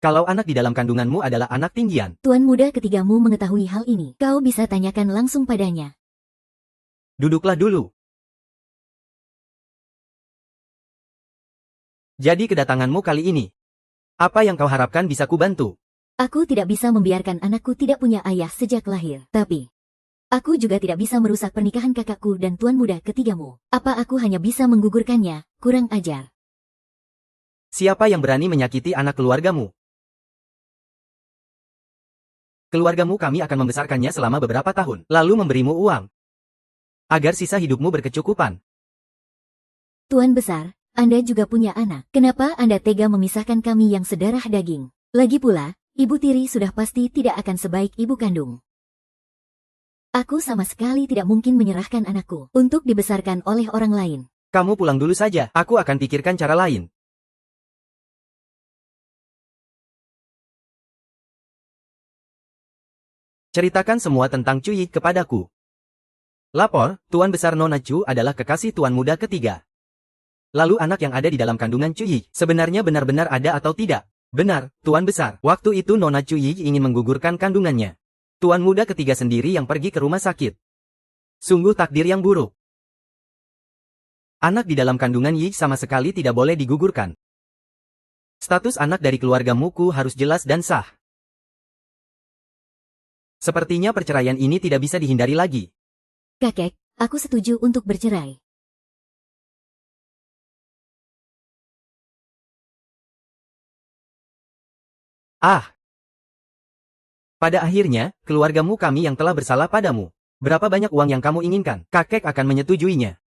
Kalau anak di dalam kandunganmu adalah anak tinggian. Tuan muda ketigamu mengetahui hal ini, kau bisa tanyakan langsung padanya. Duduklah dulu. Jadi kedatanganmu kali ini. Apa yang kau harapkan bisa kubantu? Aku tidak bisa membiarkan anakku tidak punya ayah sejak lahir, tapi aku juga tidak bisa merusak pernikahan kakakku dan tuan muda ketigamu. Apa aku hanya bisa menggugurkannya? Kurang ajar. Siapa yang berani menyakiti anak keluargamu? Keluargamu kami akan membesarkannya selama beberapa tahun, lalu memberimu uang. Agar sisa hidupmu berkecukupan. Tuan besar, Anda juga punya anak. Kenapa Anda tega memisahkan kami yang sedarah daging? Lagi pula, ibu tiri sudah pasti tidak akan sebaik ibu kandung. Aku sama sekali tidak mungkin menyerahkan anakku untuk dibesarkan oleh orang lain. Kamu pulang dulu saja, aku akan pikirkan cara lain. Ceritakan semua tentang Cuyi kepadaku. Lapor, Tuan Besar Nona Chu adalah kekasih Tuan Muda ketiga. Lalu anak yang ada di dalam kandungan Chu Yi, sebenarnya benar-benar ada atau tidak? Benar, Tuan Besar. Waktu itu Nona Chu Yi ingin menggugurkan kandungannya. Tuan Muda ketiga sendiri yang pergi ke rumah sakit. Sungguh takdir yang buruk. Anak di dalam kandungan Yi sama sekali tidak boleh digugurkan. Status anak dari keluarga Muku harus jelas dan sah. Sepertinya perceraian ini tidak bisa dihindari lagi. Kakek, aku setuju untuk bercerai. Ah! Pada akhirnya, keluargamu kami yang telah bersalah padamu. Berapa banyak uang yang kamu inginkan? Kakek akan menyetujuinya.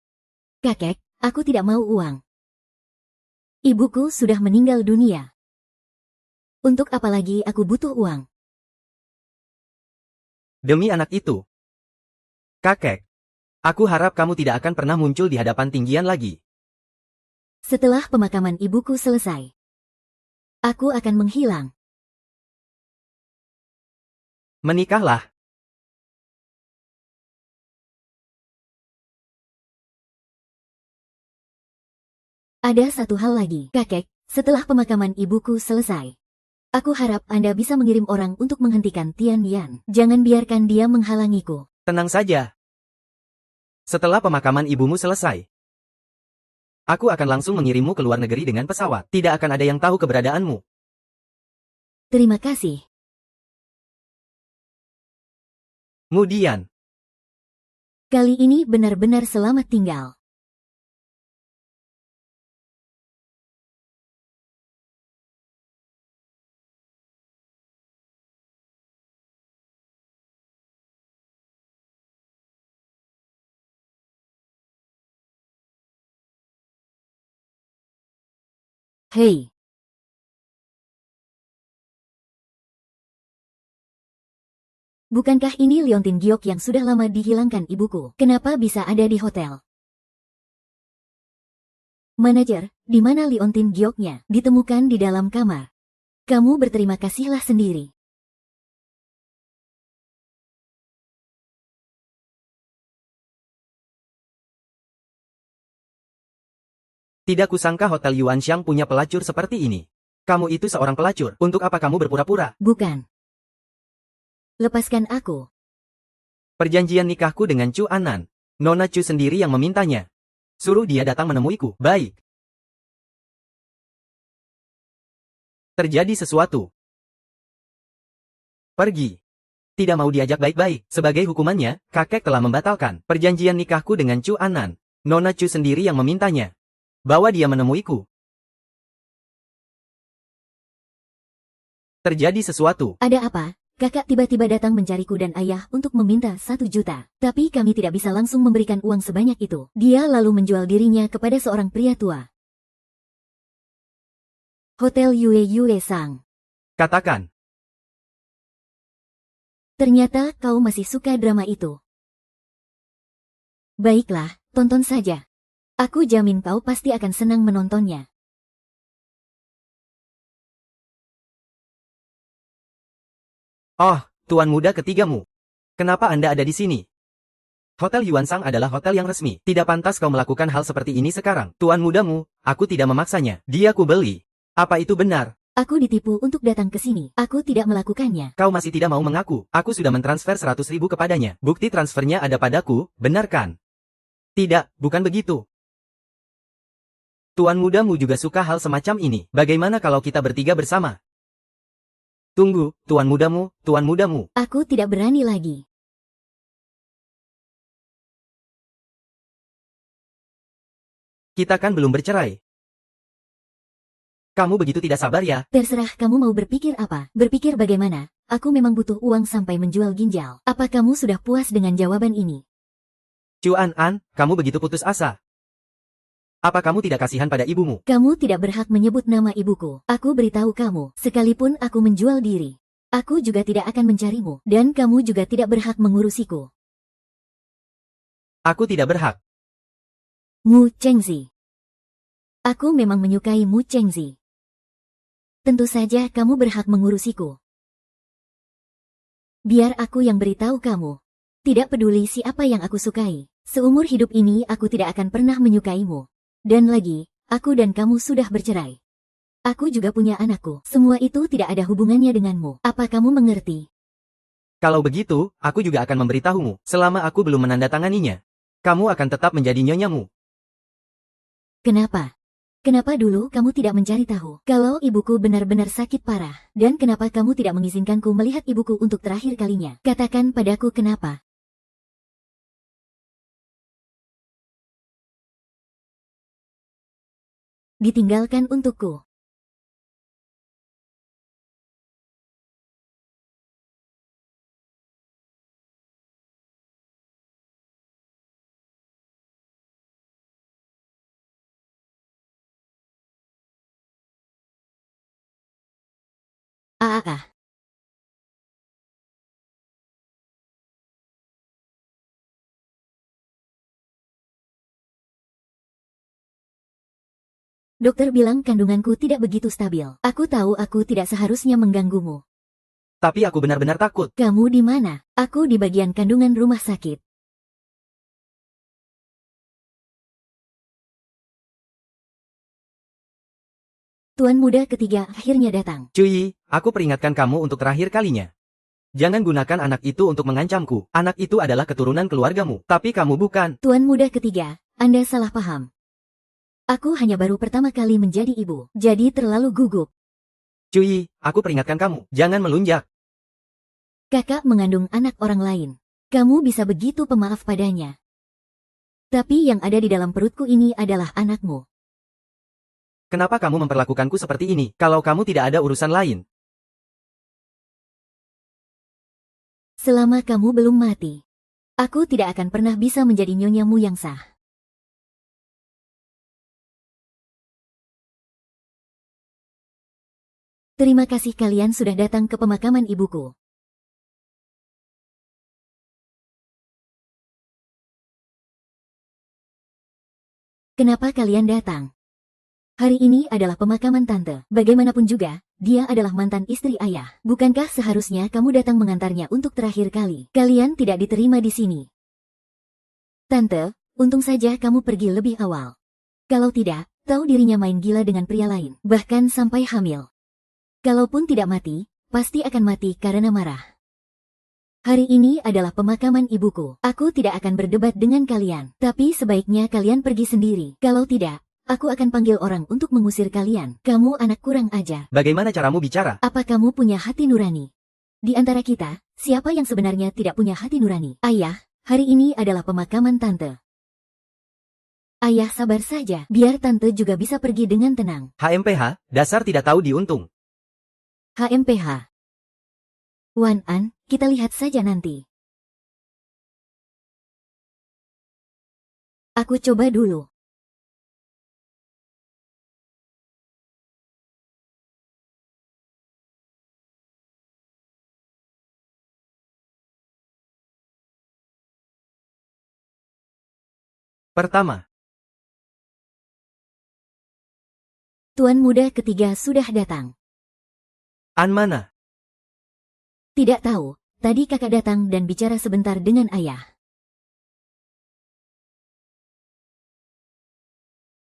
Kakek, aku tidak mau uang. Ibuku sudah meninggal dunia. Untuk apa lagi aku butuh uang? Demi anak itu. Kakek, aku harap kamu tidak akan pernah muncul di hadapan tinggian lagi. Setelah pemakaman ibuku selesai, aku akan menghilang. Menikahlah. Ada satu hal lagi, kakek, setelah pemakaman ibuku selesai. Aku harap Anda bisa mengirim orang untuk menghentikan Tian Yan. Jangan biarkan dia menghalangiku. Tenang saja. Setelah pemakaman ibumu selesai, aku akan langsung mengirimmu ke luar negeri dengan pesawat. Tidak akan ada yang tahu keberadaanmu. Terima kasih. Kemudian, Kali ini benar-benar selamat tinggal. Hei. Bukankah ini liontin giok yang sudah lama dihilangkan ibuku? Kenapa bisa ada di hotel? Manajer, di mana liontin gioknya? Ditemukan di dalam kamar. Kamu berterima kasihlah sendiri. tidak kusangka Hotel Yuanxiang punya pelacur seperti ini. Kamu itu seorang pelacur. Untuk apa kamu berpura-pura? Bukan. Lepaskan aku. Perjanjian nikahku dengan Chu Anan. Nona Chu sendiri yang memintanya. Suruh dia datang menemuiku. Baik. Terjadi sesuatu. Pergi. Tidak mau diajak baik-baik. Sebagai hukumannya, kakek telah membatalkan perjanjian nikahku dengan Chu Anan. Nona Chu sendiri yang memintanya. Bawa dia menemuiku. Terjadi sesuatu. Ada apa? Kakak tiba-tiba datang mencariku dan ayah untuk meminta 1 juta. Tapi kami tidak bisa langsung memberikan uang sebanyak itu. Dia lalu menjual dirinya kepada seorang pria tua. Hotel Yue Sang. Katakan. Ternyata kau masih suka drama itu. Baiklah, tonton saja. Aku jamin kau pasti akan senang menontonnya. Oh, tuan muda ketigamu. Kenapa Anda ada di sini? Hotel Yuansang adalah hotel yang resmi. Tidak pantas kau melakukan hal seperti ini sekarang. Tuan mudamu, aku tidak memaksanya. Dia ku beli. Apa itu benar? Aku ditipu untuk datang ke sini. Aku tidak melakukannya. Kau masih tidak mau mengaku. Aku sudah mentransfer 100.000 kepadanya. Bukti transfernya ada padaku, benar kan? Tidak, bukan begitu. Tuan mudamu juga suka hal semacam ini. Bagaimana kalau kita bertiga bersama? Tunggu, tuan mudamu, tuan mudamu. Aku tidak berani lagi. Kita kan belum bercerai. Kamu begitu tidak sabar ya? Terserah kamu mau berpikir apa. Berpikir bagaimana? Aku memang butuh uang sampai menjual ginjal. Apa kamu sudah puas dengan jawaban ini? Chuan An, kamu begitu putus asa. Apa kamu tidak kasihan pada ibumu? Kamu tidak berhak menyebut nama ibuku. Aku beritahu kamu, sekalipun aku menjual diri, aku juga tidak akan mencarimu, dan kamu juga tidak berhak mengurusiku. Aku tidak berhak. Mu Chengzi. Aku memang menyukai Mu Chengzi. Tentu saja kamu berhak mengurusiku. Biar aku yang beritahu kamu. Tidak peduli siapa yang aku sukai. Seumur hidup ini aku tidak akan pernah menyukaimu. Dan lagi, aku dan kamu sudah bercerai. Aku juga punya anakku. Semua itu tidak ada hubungannya denganmu. Apa kamu mengerti? Kalau begitu, aku juga akan memberitahumu. Selama aku belum menandatanganinya, kamu akan tetap menjadi nyonyamu. Kenapa? Kenapa dulu kamu tidak mencari tahu kalau ibuku benar-benar sakit parah? Dan kenapa kamu tidak mengizinkanku melihat ibuku untuk terakhir kalinya? Katakan padaku kenapa? Ditinggalkan untukku. Ah, ah, ah. Dokter bilang kandunganku tidak begitu stabil. Aku tahu aku tidak seharusnya mengganggumu. Tapi aku benar-benar takut. Kamu di mana? Aku di bagian kandungan rumah sakit. Tuan muda ketiga akhirnya datang. Cuy, aku peringatkan kamu untuk terakhir kalinya. Jangan gunakan anak itu untuk mengancamku. Anak itu adalah keturunan keluargamu, tapi kamu bukan. Tuan muda ketiga, Anda salah paham. Aku hanya baru pertama kali menjadi ibu, jadi terlalu gugup. Cuy, aku peringatkan kamu, jangan melunjak. Kakak mengandung anak orang lain. Kamu bisa begitu pemaaf padanya. Tapi yang ada di dalam perutku ini adalah anakmu. Kenapa kamu memperlakukanku seperti ini, kalau kamu tidak ada urusan lain? Selama kamu belum mati, aku tidak akan pernah bisa menjadi nyonyamu yang sah. Terima kasih kalian sudah datang ke pemakaman ibuku. Kenapa kalian datang? Hari ini adalah pemakaman tante. Bagaimanapun juga, dia adalah mantan istri ayah. Bukankah seharusnya kamu datang mengantarnya untuk terakhir kali? Kalian tidak diterima di sini. Tante, untung saja kamu pergi lebih awal. Kalau tidak, tahu dirinya main gila dengan pria lain, bahkan sampai hamil. Kalaupun tidak mati, pasti akan mati karena marah. Hari ini adalah pemakaman ibuku. Aku tidak akan berdebat dengan kalian, tapi sebaiknya kalian pergi sendiri. Kalau tidak, aku akan panggil orang untuk mengusir kalian. Kamu anak kurang ajar. Bagaimana caramu bicara? Apa kamu punya hati nurani? Di antara kita, siapa yang sebenarnya tidak punya hati nurani? Ayah, hari ini adalah pemakaman tante. Ayah sabar saja, biar tante juga bisa pergi dengan tenang. HMPH, dasar tidak tahu diuntung. HMPH. Wan An, kita lihat saja nanti. Aku coba dulu. Pertama, Tuan muda ketiga sudah datang. An mana? Tidak tahu, tadi kakak datang dan bicara sebentar dengan ayah.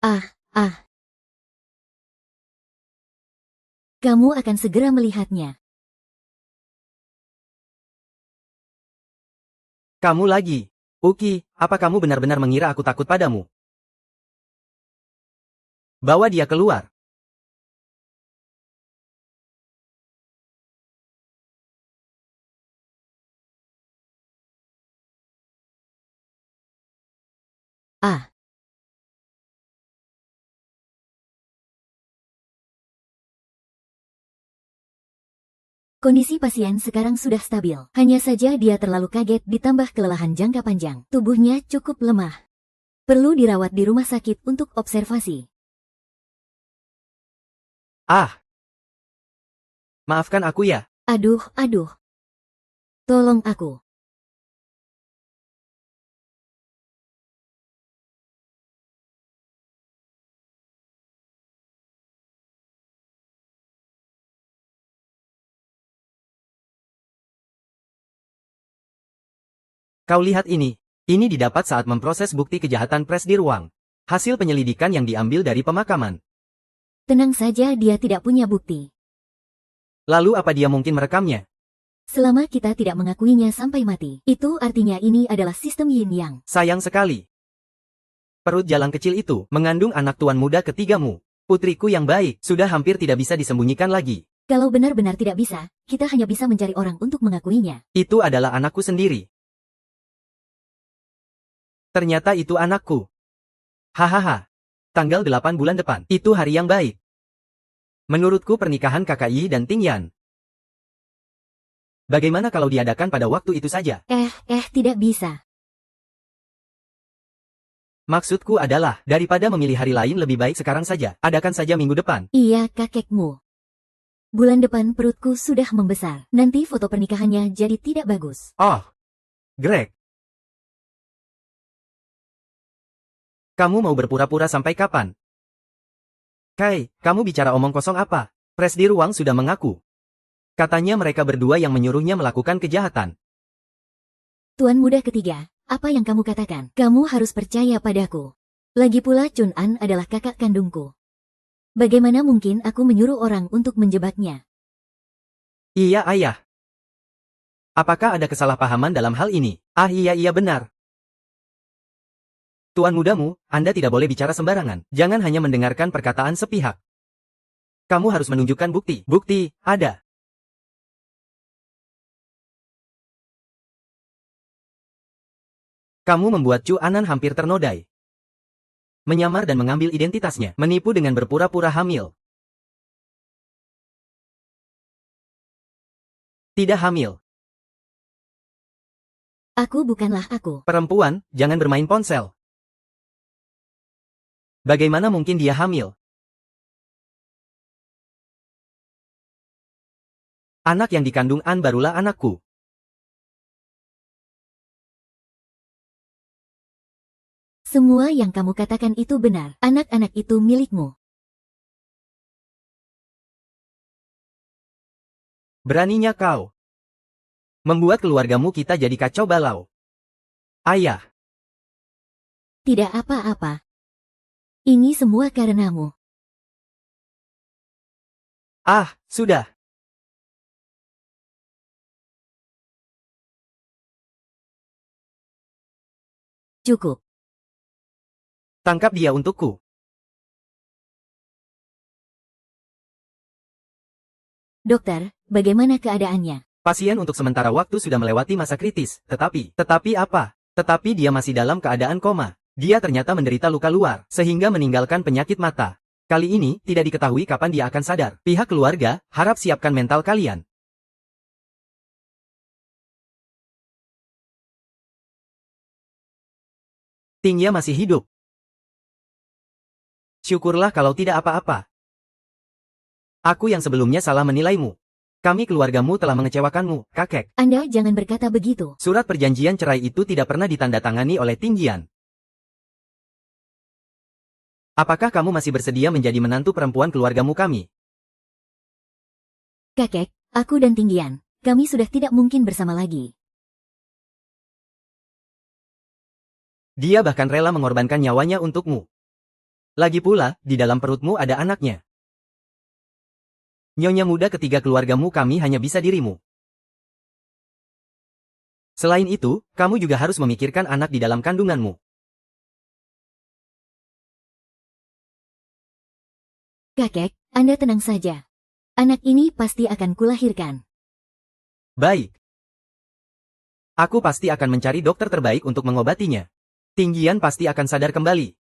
Ah, ah. Kamu akan segera melihatnya. Kamu lagi. Uki, apa kamu benar-benar mengira aku takut padamu? Bawa dia keluar. Ah. Kondisi pasien sekarang sudah stabil. Hanya saja dia terlalu kaget ditambah kelelahan jangka panjang. Tubuhnya cukup lemah. Perlu dirawat di rumah sakit untuk observasi. Ah, maafkan aku ya. Aduh, aduh. Tolong aku. Kau lihat ini. Ini didapat saat memproses bukti kejahatan pres di ruang. Hasil penyelidikan yang diambil dari pemakaman. Tenang saja, dia tidak punya bukti. Lalu apa dia mungkin merekamnya? Selama kita tidak mengakuinya sampai mati, itu artinya ini adalah sistem yin yang. Sayang sekali. Perut jalang kecil itu mengandung anak tuan muda ketigamu. Putriku yang baik, sudah hampir tidak bisa disembunyikan lagi. Kalau benar-benar tidak bisa, kita hanya bisa mencari orang untuk mengakuinya. Itu adalah anakku sendiri. Ternyata itu anakku. Hahaha. Tanggal 8 bulan depan, itu hari yang baik. Menurutku pernikahan Kakak Yi dan Ting Yan. Bagaimana kalau diadakan pada waktu itu saja? Tidak bisa. Maksudku adalah, daripada memilih hari lain lebih baik sekarang saja, adakan saja minggu depan. Iya, kakekmu. Bulan depan perutku sudah membesar. Nanti foto pernikahannya jadi tidak bagus. Oh, Greg. Kamu mau berpura-pura sampai kapan? Kai, kamu bicara omong kosong apa? Pres di ruang sudah mengaku. Katanya mereka berdua yang menyuruhnya melakukan kejahatan. Tuan muda ketiga, apa yang kamu katakan? Kamu harus percaya padaku. Lagi pula Chun An adalah kakak kandungku. Bagaimana mungkin aku menyuruh orang untuk menjebaknya? Iya, ayah. Apakah ada kesalahpahaman dalam hal ini? Ah, iya benar. Tuan mudamu, Anda tidak boleh bicara sembarangan. Jangan hanya mendengarkan perkataan sepihak. Kamu harus menunjukkan bukti. Bukti, ada. Kamu membuat Chu Anan hampir ternodai. Menyamar dan mengambil identitasnya, menipu dengan berpura-pura hamil. Tidak hamil. Aku bukanlah aku. Perempuan, jangan bermain ponsel. Bagaimana mungkin dia hamil? Anak yang dikandung An barulah anakku. Semua yang kamu katakan itu benar. Anak-anak itu milikmu. Beraninya kau membuat keluargamu kita jadi kacau balau. Ayah. Tidak apa-apa. Ini semua karenamu. Ah, sudah. Cukup. Tangkap dia untukku. Dokter, bagaimana keadaannya? Pasien untuk sementara waktu sudah melewati masa kritis, tetapi apa? Tetapi dia masih dalam keadaan koma. Dia ternyata menderita luka luar, sehingga meninggalkan penyakit mata. Kali ini, tidak diketahui kapan dia akan sadar. Pihak keluarga, harap siapkan mental kalian. Tingya masih hidup. Syukurlah kalau tidak apa-apa. Aku yang sebelumnya salah menilaimu. Kami keluargamu telah mengecewakanmu, kakek. Anda jangan berkata begitu. Surat perjanjian cerai itu tidak pernah ditandatangani oleh Tinggian. Apakah kamu masih bersedia menjadi menantu perempuan keluargamu kami? Kakek, aku dan Tinggian, kami sudah tidak mungkin bersama lagi. Dia bahkan rela mengorbankan nyawanya untukmu. Lagi pula, di dalam perutmu ada anaknya. Nyonya muda ketiga keluargamu kami hanya bisa dirimu. Selain itu, kamu juga harus memikirkan anak di dalam kandunganmu. Kakek, Anda tenang saja. Anak ini pasti akan kulahirkan. Baik. Aku pasti akan mencari dokter terbaik untuk mengobatinya. Tinggian pasti akan sadar kembali.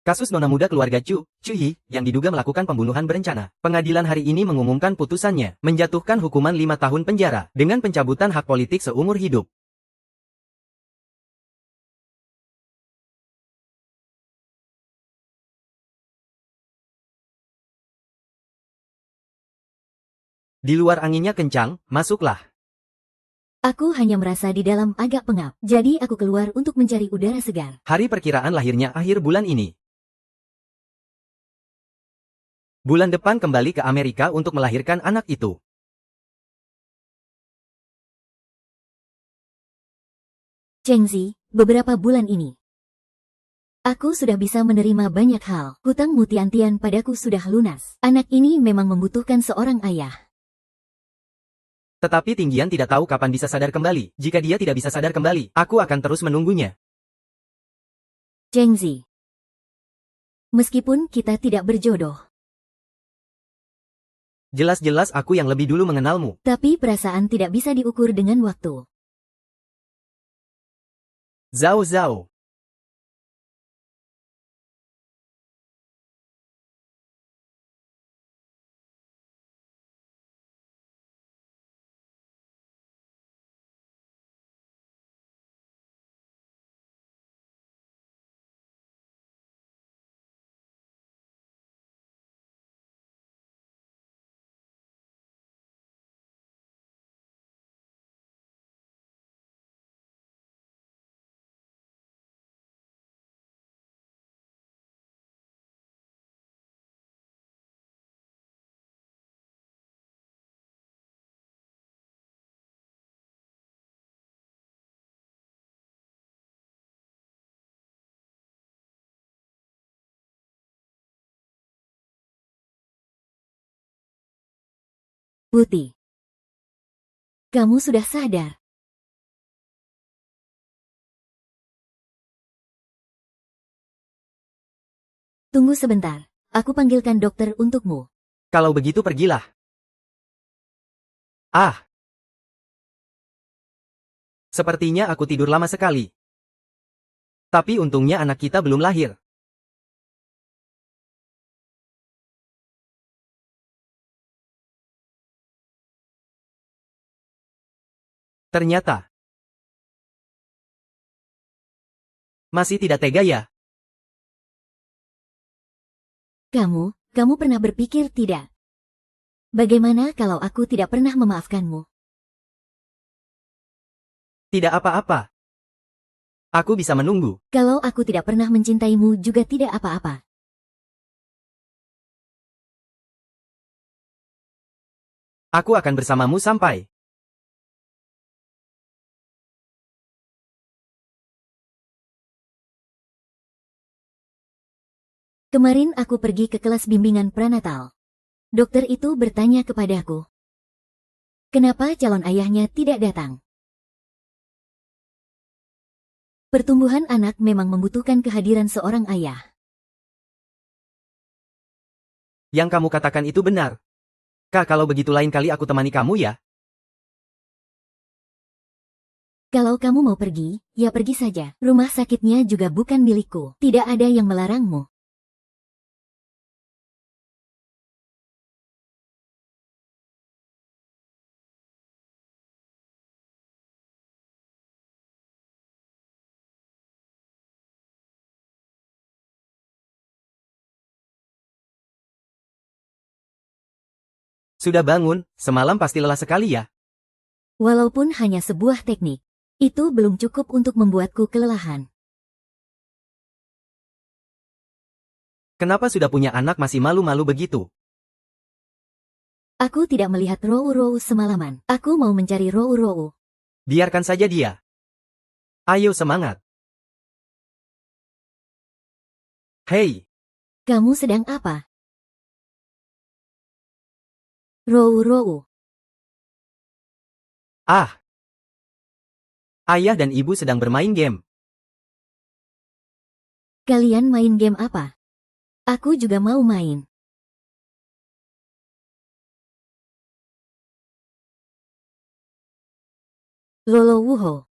Kasus nona muda keluarga Chu Yi, yang diduga melakukan pembunuhan berencana. Pengadilan hari ini mengumumkan putusannya, menjatuhkan hukuman 5 tahun penjara, dengan pencabutan hak politik seumur hidup. Di luar anginnya kencang, masuklah. Aku hanya merasa di dalam agak pengap, jadi aku keluar untuk mencari udara segar. Hari perkiraan lahirnya akhir bulan ini. Bulan depan kembali ke Amerika untuk melahirkan anak itu. Chengzi, beberapa bulan ini, aku sudah bisa menerima banyak hal. Hutang-mu Tian-Tian padaku sudah lunas. Anak ini memang membutuhkan seorang ayah. Tetapi Tinggian tidak tahu kapan bisa sadar kembali. Jika dia tidak bisa sadar kembali, aku akan terus menunggunya. Chengzi, meskipun kita tidak berjodoh, Jelas-jelas aku yang lebih dulu mengenalmu. tapi perasaan tidak bisa diukur dengan waktu. Zhao Zhao. Putih, kamu sudah sadar. Tunggu sebentar, aku panggilkan dokter untukmu. Kalau begitu pergilah. Ah. Sepertinya aku tidur lama sekali. Tapi untungnya anak kita belum lahir. Ternyata. Masih tidak tega ya? Kamu pernah berpikir tidak? Bagaimana kalau aku tidak pernah memaafkanmu? Tidak apa-apa. Aku bisa menunggu. Kalau aku tidak pernah mencintaimu juga tidak apa-apa. Aku akan bersamamu sampai. Kemarin aku pergi ke kelas bimbingan prenatal. Dokter itu bertanya kepadaku, kenapa calon ayahnya tidak datang? Pertumbuhan anak memang membutuhkan kehadiran seorang ayah. Yang kamu katakan itu benar. Kak, kalau begitu lain kali aku temani kamu ya. Kalau kamu mau pergi, ya pergi saja. Rumah sakitnya juga bukan milikku. Tidak ada yang melarangmu. Sudah bangun, semalam pasti lelah sekali ya. Walaupun hanya sebuah teknik, itu belum cukup untuk membuatku kelelahan. Kenapa sudah punya anak masih malu-malu begitu? Aku tidak melihat Rou-Rou semalaman. Aku mau mencari Rou-Rou. Biarkan saja dia. Ayo semangat. Hei, Kamu sedang apa? Rou-Rou. ah. Ayah dan ibu sedang bermain game. Kalian main game apa? Aku juga mau main. Lolo Wuho.